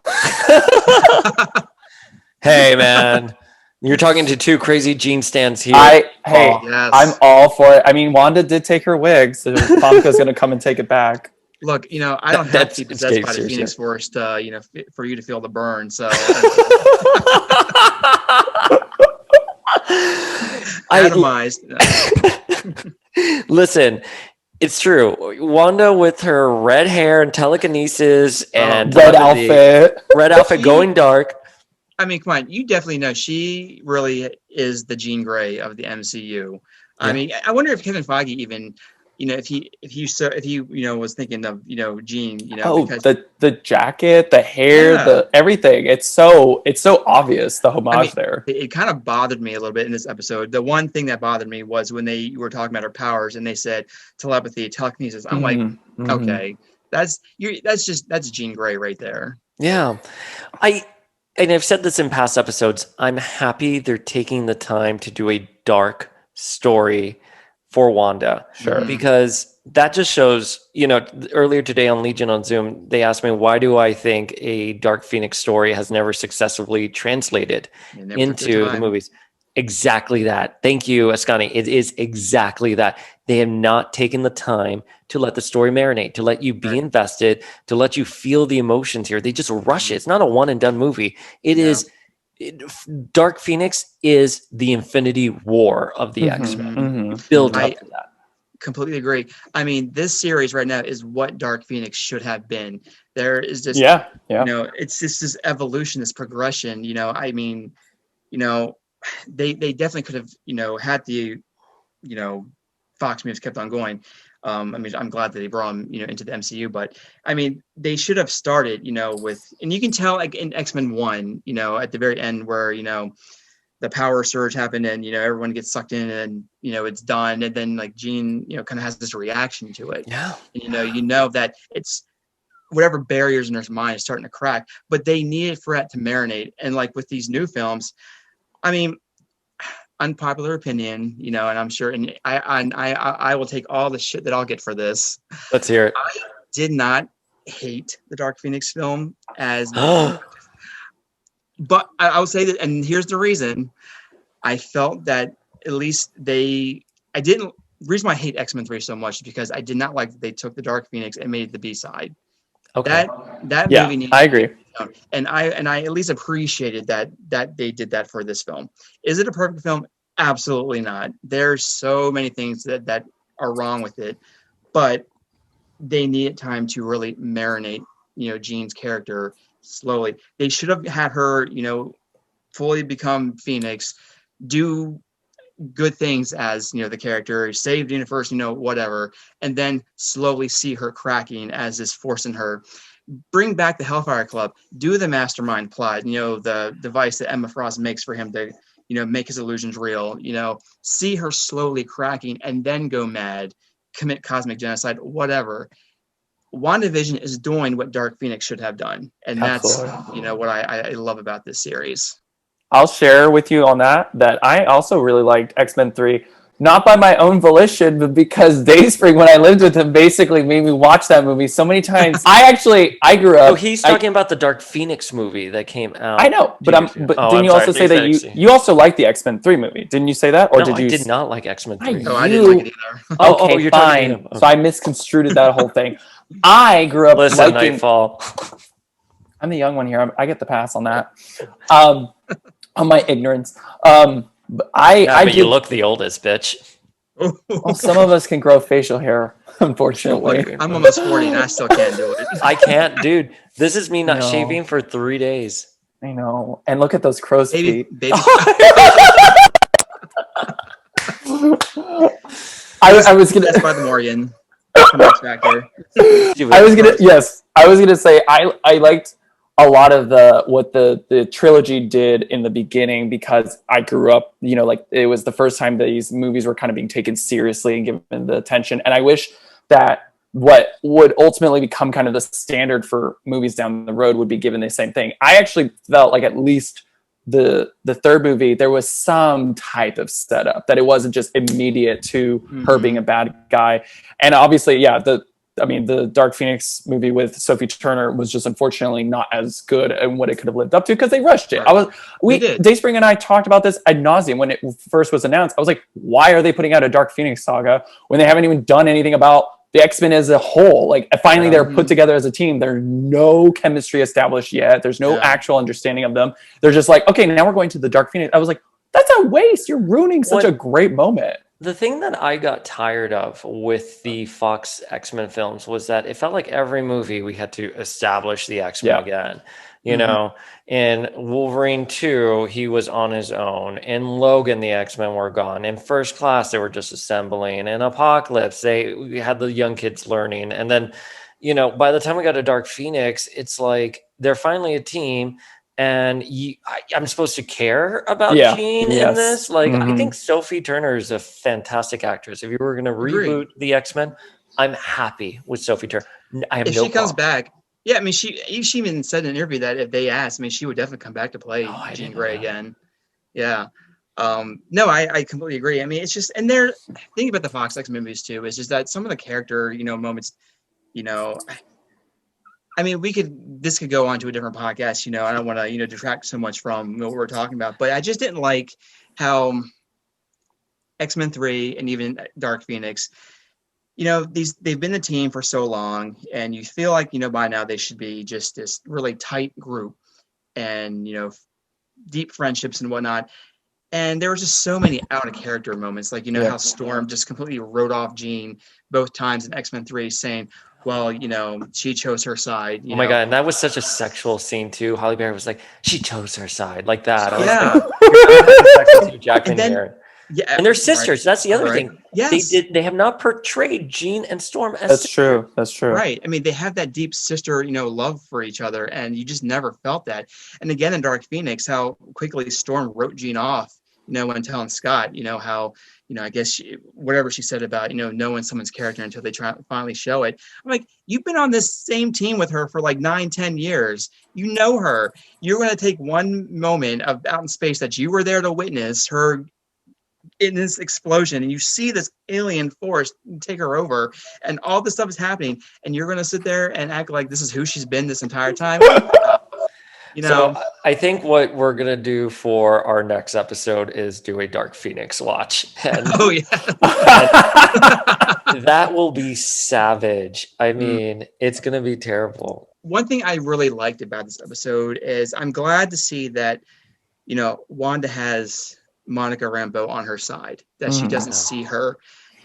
Hey, man. You're talking to two crazy Gene stands here. Yes. I'm all for it. I mean, Wanda did take her wig, so Famke's going to come and take it back. Look, I don't have to be possessed by the serious, Phoenix Force to, for you to feel the burn. So atomized. Listen, it's true. Wanda with her red hair and telekinesis and Red outfit going dark. I mean, come on, you definitely know she really is the Jean Grey of the MCU. I mean, I wonder if Kevin Feige even, if he was thinking of, Jean, because the jacket, the hair, the everything. It's so obvious, the homage there. It kind of bothered me a little bit in this episode. The one thing that bothered me was when they were talking about her powers and they said telepathy, telekinesis. I'm like, okay, that's Jean Grey right there. Yeah. And I've said this in past episodes, I'm happy they're taking the time to do a dark story for Wanda. Sure. Because that just shows, earlier today on Legion on Zoom, they asked me, why do I think a Dark Phoenix story has never successfully translated into the movies? Exactly that. Thank you, Askani. It is exactly that. They have not taken the time to let the story marinate, to let you be invested, to let you feel the emotions here. They just rush it. It's not a one and done movie. Dark Phoenix is the Infinity War of the X-Men. Build up to that. Completely agree. I mean, this series right now is what Dark Phoenix should have been. There is just, it's just this evolution, this progression. I mean, they definitely could have, had the, Fox movies kept on going. I mean, I'm glad that they brought them, into the MCU, but I mean, they should have started, with, and you can tell like in X-Men 1, at the very end where, the power surge happened and, everyone gets sucked in and, it's done. And then like Jean, kind of has this reaction to it. Yeah. And, that it's whatever barriers in her mind is starting to crack, but they needed for it to marinate. And like with these new films, I mean, unpopular opinion, and I'm sure, and I will take all the shit that I'll get for this. Let's hear it. I did not hate the Dark Phoenix film as, but I will say that, and here's the reason. I felt that at least the reason why I hate X-Men 3 so much is because I did not like that they took the Dark Phoenix and made it the B-side. Okay. That movie I agree. And I at least appreciated that they did that for this film. Is it a perfect film? Absolutely not. There's so many things that are wrong with it, but they needed time to really marinate, Jean's character slowly. They should have had her, fully become Phoenix, do good things as, the character, save the universe, whatever, and then slowly see her cracking as this force in her. Bring back the Hellfire Club, do the mastermind plot, the device that Emma Frost makes for him to, make his illusions real, see her slowly cracking and then go mad, commit cosmic genocide, whatever. WandaVision is doing what Dark Phoenix should have done. And Absolutely. That's, what I love about this series. I'll share with you on that I also really liked X-Men 3. not by my own volition, but because Dayspring, when I lived with him, basically made me watch that movie so many times. I grew up. Oh, he's talking about the Dark Phoenix movie that came out. I know, but Oh, didn't you also say that you also liked the X-Men 3 movie? Didn't you say that, or No, did you? I did not like X-Men 3. Oh, I didn't like it either. Okay, you're fine. talking to him. So I misconstrued that whole thing. I grew up Listen, liking. Nightfall. I'm the young one here. I get the pass on that. On my ignorance. But you look the oldest, bitch. Well, some of us can grow facial hair, unfortunately. I'm almost 40 and I still can't do it. I can't, dude. This is me not No. shaving for 3 days. I know. And look at those crow's feet. Baby. I was gonna. That's by the Morgan. From X Factor. I was gonna say I liked a lot of what the trilogy did in the beginning, because I grew up, like it was the first time that these movies were kind of being taken seriously and given the attention. And I wish that what would ultimately become kind of the standard for movies down the road would be given the same thing. I actually felt like at least the third movie, there was some type of setup, that it wasn't just immediate to her being a bad guy. And obviously, the Dark Phoenix movie with Sophie Turner was just unfortunately not as good and what it could have lived up to, because they rushed it. Right. Dayspring and I talked about this ad nauseum when it first was announced. I was like, why are they putting out a Dark Phoenix saga when they haven't even done anything about the X-Men as a whole? Like, finally they're put together as a team. There's no chemistry established yet. There's no actual understanding of them. They're just like, okay, now we're going to the Dark Phoenix. I was like, that's a waste. You're ruining such a great moment. The thing that I got tired of with the Fox X-Men films was that it felt like every movie we had to establish the X-Men again. You know, in Wolverine 2, he was on his own. In Logan, the X-Men were gone. In First Class, they were just assembling. In Apocalypse, we had the young kids learning. And then, by the time we got to Dark Phoenix, it's like they're finally a team. And I'm supposed to care about Jean in this. Like, I think Sophie Turner is a fantastic actress. If you were going to reboot the X-Men, I'm happy with Sophie Turner. If she comes back, yeah, I mean, she even said in an interview that if they asked, I mean, she would definitely come back to play Jean Grey again. Yeah. No, I completely agree. I mean, it's just, and they're thinking about the Fox X movies too, is just that some of the character, moments, I mean, this could go on to a different podcast, I don't want to, detract so much from what we're talking about, but I just didn't like how X-Men 3 and even Dark Phoenix, they've been a team for so long, and you feel like, by now they should be just this really tight group and, deep friendships and whatnot. And there were just so many out of character moments, like, how Storm just completely wrote off Jean both times in X-Men 3, saying, well, she chose her side. Oh my God. And that was such a sexual scene too. Halle Berry was like, she chose her side, like that. Jackman here. Yeah, and they're sisters. Right. That's the other thing. Yes. They have not portrayed Jean and Storm as That's true. Right. I mean, they have that deep sister, love for each other, and you just never felt that. And again, in Dark Phoenix, how quickly Storm wrote Jean off, when telling Scott, how, I guess whatever she said about, knowing someone's character until they finally show it. I'm like, you've been on this same team with her for like 9-10 years. You know her. You're going to take one moment of out in space that you were there to witness her in this explosion, and you see this alien force take her over, and all this stuff is happening, and you're going to sit there and act like this is who she's been this entire time. So I think what we're going to do for our next episode is do a Dark Phoenix watch. And, that will be savage. I mean, it's going to be terrible. One thing I really liked about this episode is I'm glad to see that, Wanda has Monica Rambeau on her side, that she doesn't see her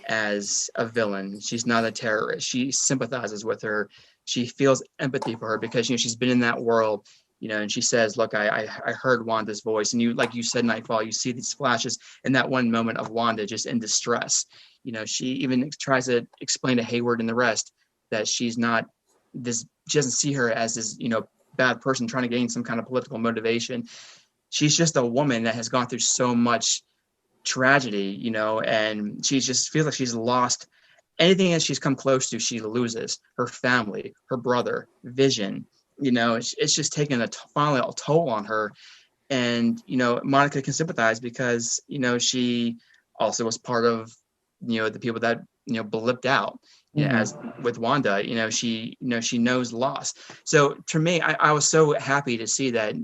as a villain. She's not a terrorist. She sympathizes with her. She feels empathy for her because, she's been in that world. And she says, look, I heard Wanda's voice. And like you said, Nightfall, you see these flashes in that one moment of Wanda just in distress. She even tries to explain to Hayward and the rest that she's not this, she doesn't see her as this, bad person trying to gain some kind of political motivation. She's just a woman that has gone through so much tragedy, and she just feels like she's lost anything that she's come close to. She loses her family, her brother, Vision. It's just taken finally a toll on her. And, Monica can sympathize because, she also was part of, the people that, blipped out. As with Wanda, she knows loss. So to me, I was so happy to see that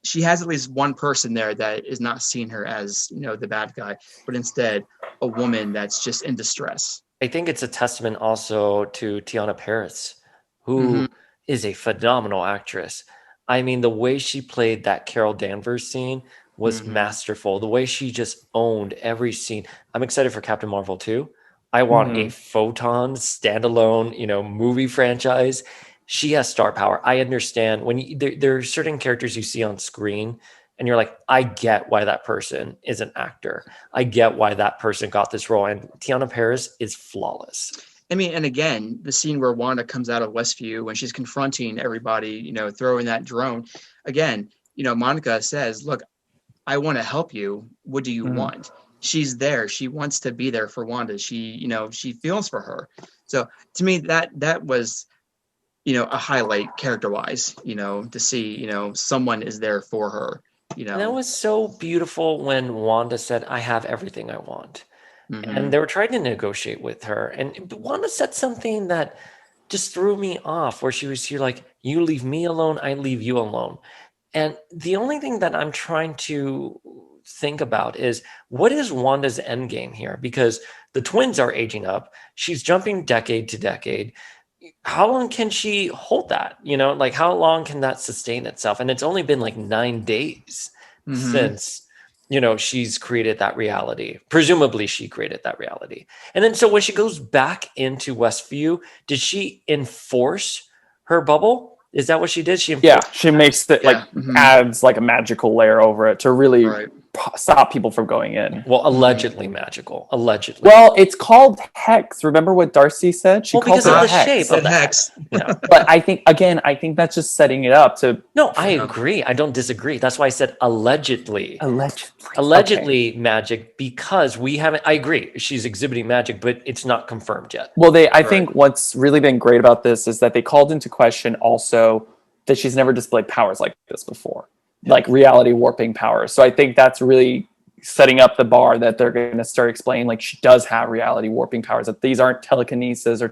she has at least one person there that is not seeing her as, the bad guy, but instead a woman that's just in distress. I think it's a testament also to Tiana Paris, Mm-hmm. who is a phenomenal actress. I mean, the way she played that Carol Danvers scene was Mm-hmm. masterful. The way she just owned every scene. I'm excited for Captain Marvel too. I want a Photon standalone, movie franchise. She has star power. I understand when there are certain characters you see on screen and you're like, I get why that person is an actor. I get why that person got this role. And Tiana Paris is flawless. I mean, and again, the scene where Wanda comes out of Westview when she's confronting everybody, throwing that drone. Again, Monica says, "Look, I want to help you. What do you want?" She's there. She wants to be there for Wanda. She feels for her. So to me, that was, a highlight character-wise, to see, someone is there for her. And that was so beautiful when Wanda said, I have everything I want. Mm-hmm. And they were trying to negotiate with her. And Wanda said something that just threw me off, where she was here like, you leave me alone, I leave you alone. And the only thing that I'm trying to think about is, what is Wanda's end game here? Because the twins are aging up. She's jumping decade to decade. How long can she hold that? Like how long can that sustain itself? And it's only been like 9 days since, she's created that reality. Presumably she created that reality. And then so when she goes back into Westview, did she enforce her bubble? Is that what she did? She makes it adds like a magical layer over it to really stop people from going in. Well, allegedly magical. Allegedly. Well, it's called Hex. Remember what Darcy said? She calls it the Hex. shape of the Hex. Yeah. But I think that's just setting it up to. No, I agree. I don't disagree. That's why I said allegedly. Allegedly magic, because we haven't. I agree. She's exhibiting magic, but it's not confirmed yet. Well, I think what's really been great about this is that they called into question also that she's never displayed powers like this before. Like reality warping powers. So I think that's really setting up the bar that they're going to start explaining, like she does have reality warping powers, that these aren't telekinesis or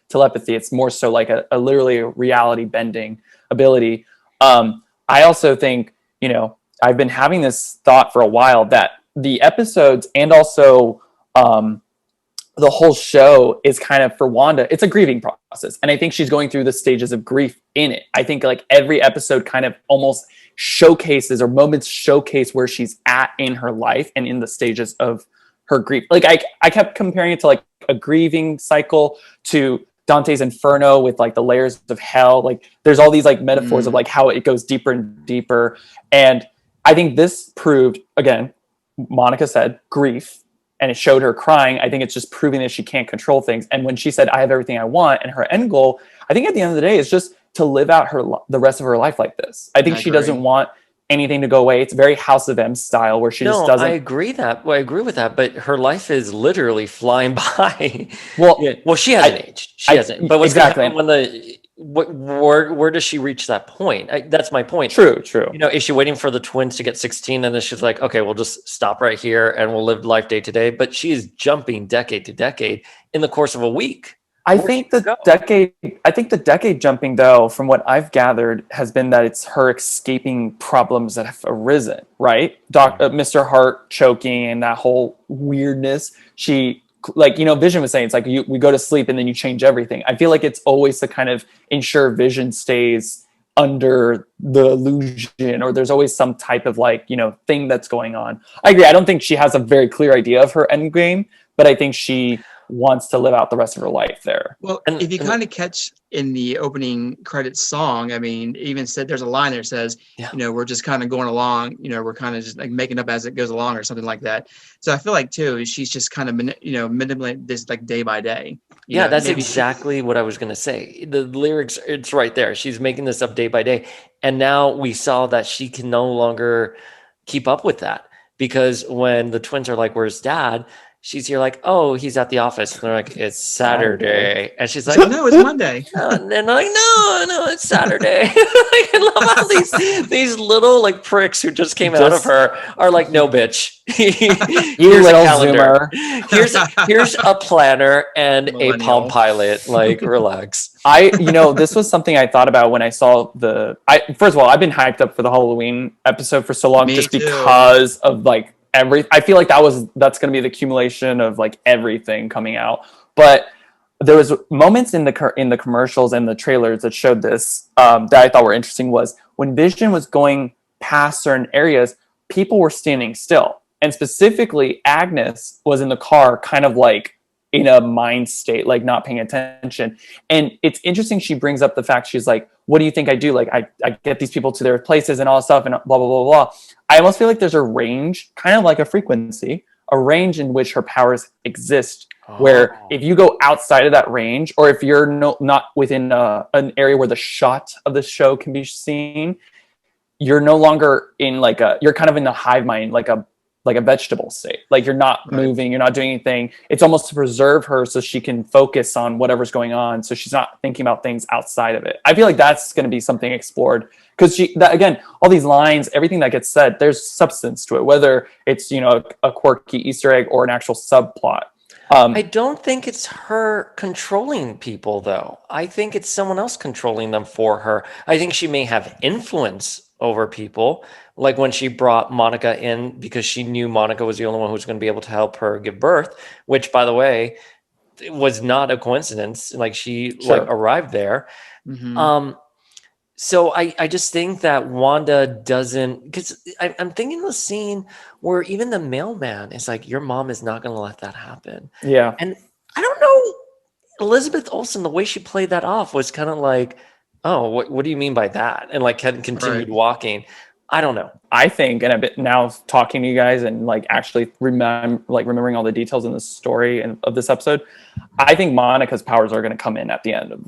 telepathy. It's more so like a literally reality bending ability. I also think, I've been having this thought for a while that the episodes and also the whole show is kind of, for Wanda, it's a grieving process. And I think she's going through the stages of grief in it. I think like every episode kind of almost showcases or moments showcase where she's at in her life and in the stages of her grief. Like I kept comparing it to like a grieving cycle to Dante's Inferno with like the layers of hell. Like there's all these like metaphors of like how it goes deeper and deeper. And I think this proved, again, Monica said grief, and it showed her crying. I think it's just proving that she can't control things. And when she said, I have everything I want, and her end goal, I think at the end of the day is just to live out the rest of her life like this. I think she doesn't want anything to go away. It's very House of M style, where she just doesn't. I agree with that, but her life is literally flying by. Well, she hasn't aged. She hasn't. But what's exactly where does she reach that point? That's my point. True. Is she waiting for the twins to get 16 and then she's like, okay, we'll just stop right here and we'll live life day to day? But she is jumping decade to decade in the course of a week. I think the decade jumping, though, from what I've gathered, has been that it's her escaping problems that have arisen, right? Mr. Hart choking and that whole weirdness. She, Vision was saying, it's like we go to sleep and then you change everything. I feel like it's always to kind of ensure Vision stays under the illusion, or there's always some type of thing that's going on. I agree. I don't think she has a very clear idea of her end game, but I think she wants to live out the rest of her life there. Well, if you kind of catch in the opening credits song, I mean, even said there's a line there that says, we're just kind of going along, we're kind of just like making up as it goes along or something like that. So I feel like too, she's just kind of, manipulating this like day by day. That's exactly what I was going to say. The lyrics, it's right there. She's making this up day by day. And now we saw that she can no longer keep up with that, because when the twins are like, where's dad? she's here like, oh, he's at the office. And they're like, it's Saturday. And she's like, No, it's Monday. and they're like, no, it's Saturday. Like, I love how these little like pricks who just came out of her are like, no, bitch. You Here's a little calendar. zoomer. Here's a planner and a Palm Millennial. Pilot. Like, relax. This was something I thought about when I saw first of all, I've been hyped up for the Halloween episode for so long, Me just too. because of like I feel like that's going to be the accumulation of like everything coming out. But there was moments in the commercials and the trailers that showed this, that I thought were interesting, was when Vision was going past certain areas, people were standing still. And specifically, Agnes was in the car kind of like in a mind state, like not paying attention. And it's interesting, she brings up the fact, she's like, what do you think I do? Like, I get these people to their places and all this stuff and blah, blah, blah, blah. I almost feel like there's a range, kind of like a frequency, a range in which her powers exist, where if you go outside of that range, or if you're not within an area where the shot of the show can be seen, you're no longer in like you're kind of in the hive mind, like a vegetable state. Like, you're not moving, you're not doing anything. It's almost to preserve her so she can focus on whatever's going on, so she's not thinking about things outside of it. I feel like that's going to be something explored, because again, all these lines, everything that gets said, there's substance to it, whether it's, a quirky Easter egg or an actual subplot. I don't think it's her controlling people, though. I think it's someone else controlling them for her. I think she may have influence over people, like when she brought Monica in because she knew Monica was the only one who was going to be able to help her give birth, which, by the way, it was not a coincidence. Like, she arrived there. Mm-hmm. So I just think that Wanda doesn't, because I'm thinking of the scene where even the mailman is like, your mom is not going to let that happen. Yeah. And I don't know, Elizabeth Olsen, the way she played that off was kind of like, oh, what do you mean by that? And like continued walking. I don't know. I think, and a bit now talking to you guys and like actually remembering all the details in the story and of this episode, I think Monica's powers are going to come in at the end of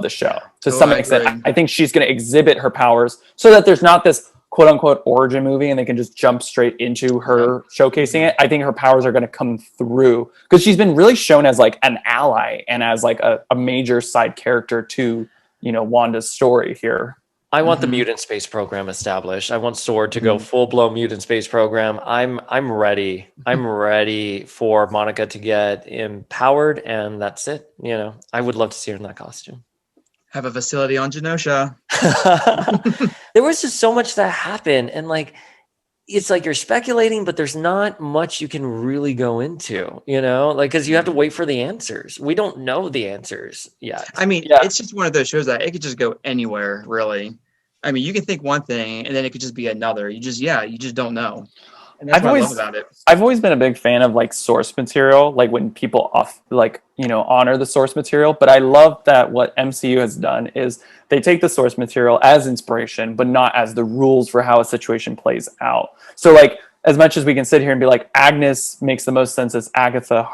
the show to some extent. I think she's going to exhibit her powers so that there's not this quote unquote origin movie and they can just jump straight into her showcasing it. I think her powers are going to come through because she's been really shown as like an ally and as like a major side character to, Wanda's story here. I want the mutant space program established. I want Sword to go full-blown mutant space program. I'm ready. I'm ready for Monica to get empowered, and that's it. I would love to see her in that costume. Have a facility on Genosha. There was just so much that happened, and like, it's like you're speculating, but there's not much you can really go into, like, because you have to wait for the answers. We don't know the answers yet. I mean, it's just one of those shows that it could just go anywhere, really. I mean, you can think one thing and then it could just be another. You just don't know. And that's what I love about it. I've always been a big fan of like source material, like when people honor the source material. But I love that what MCU has done is they take the source material as inspiration, but not as the rules for how a situation plays out. So like, as much as we can sit here and be like, Agnes makes the most sense as Agatha,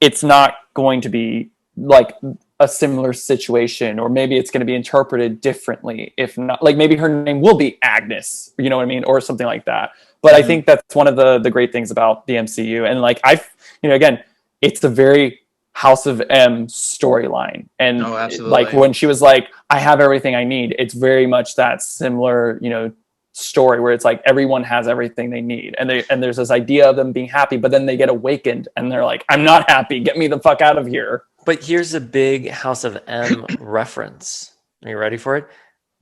it's not going to be like a similar situation, or maybe it's going to be interpreted differently. If not, like maybe her name will be Agnes, you know what I mean? Or something like that. But I think that's one of the great things about the MCU. And like, again, it's a very House of M storyline. And like when she was like, I have everything I need, it's very much that similar, story where it's like everyone has everything they need. And there's this idea of them being happy, but then they get awakened and they're like, I'm not happy. Get me the fuck out of here. But here's a big House of M reference. Are you ready for it?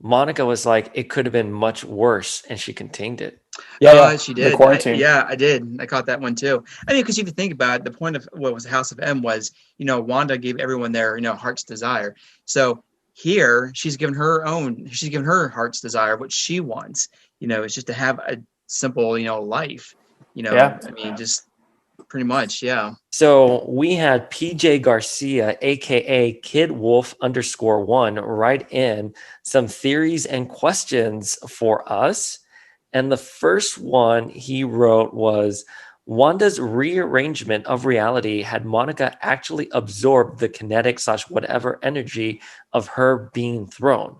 Monica was like, it could have been much worse, and she contained it. Yeah, she did. The quarantine. I did. I caught that one too. I mean, because if you think about it, the point of what was the House of M was, Wanda gave everyone their, heart's desire. So here, she's given her heart's desire, what she wants. It's just to have a simple, life. I mean, just pretty much, yeah. So we had PJ Garcia, aka Kid Wolf _1, write in some theories and questions for us. And the first one he wrote was, Wanda's rearrangement of reality had Monica actually absorb the kinetic / whatever energy of her being thrown.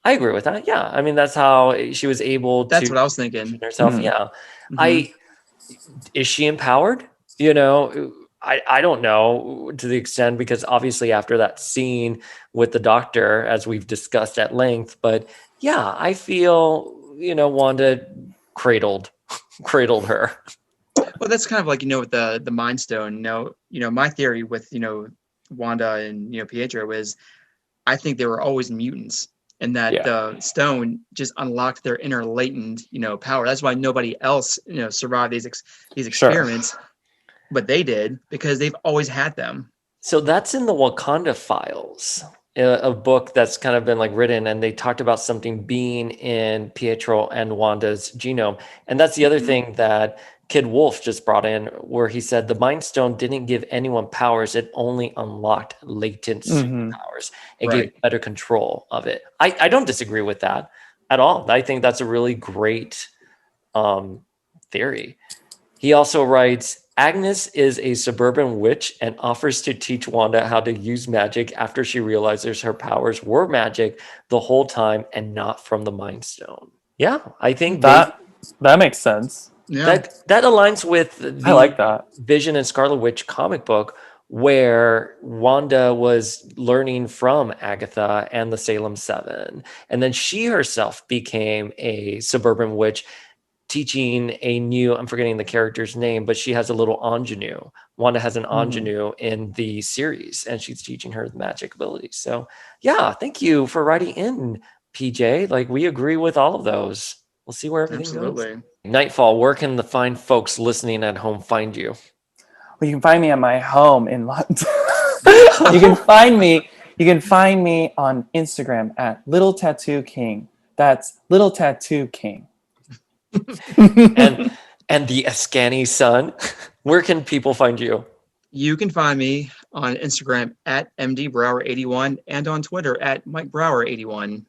I agree with that. Yeah. I mean, that's how she was able to. That's what I was thinking. Herself. Mm-hmm. Yeah. Mm-hmm. is she empowered? You know, I don't know to the extent, because obviously after that scene with the doctor, as we've discussed at length, but yeah, I feel, Wanda cradled cradled her. Well, that's kind of like, with the Mind Stone. My theory with, Wanda and, Pietro is, I think they were always mutants, and that Yeah. the stone just unlocked their inner latent, power. That's why nobody else, survived these Sure. experiments, but they did, because they've always had them. So that's in the Wakanda Files, a book that's kind of been like written, and they talked about something being in Pietro and Wanda's genome. And that's the other Mhm. thing that Kid Wolf just brought in, where he said the Mind Stone didn't give anyone powers, it only unlocked latent Mhm. superpowers. It Right. gave better control of it. I don't disagree with that at all. I think that's a really great theory. He also writes, Agnes is a suburban witch and offers to teach Wanda how to use magic after she realizes her powers were magic the whole time and not from the Mind Stone. Yeah, I think That makes sense. Yeah. that aligns with I the like that. Vision and Scarlet Witch comic book, where Wanda was learning from Agatha and the Salem Seven. And then she herself became a suburban witch, teaching a new, I'm forgetting the character's name, but she has a little ingenue. Wanda has an ingenue in the series, and she's teaching her the magic abilities. So yeah, thank you for writing in, PJ. Like, we agree with all of those. We'll see where everything goes. Absolutely. Nightfall, where can the fine folks listening at home find you? Well, you can find me at my home in London. You can find me on Instagram at Little Tattoo King. That's Little Tattoo King. And the Askani Son, where can people find you? You can find me on Instagram at MDBrower81 and on Twitter at MikeBrower81.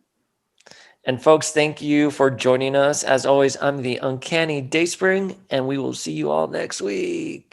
And folks, thank you for joining us. As always, I'm the Uncanny Dayspring, and we will see you all next week.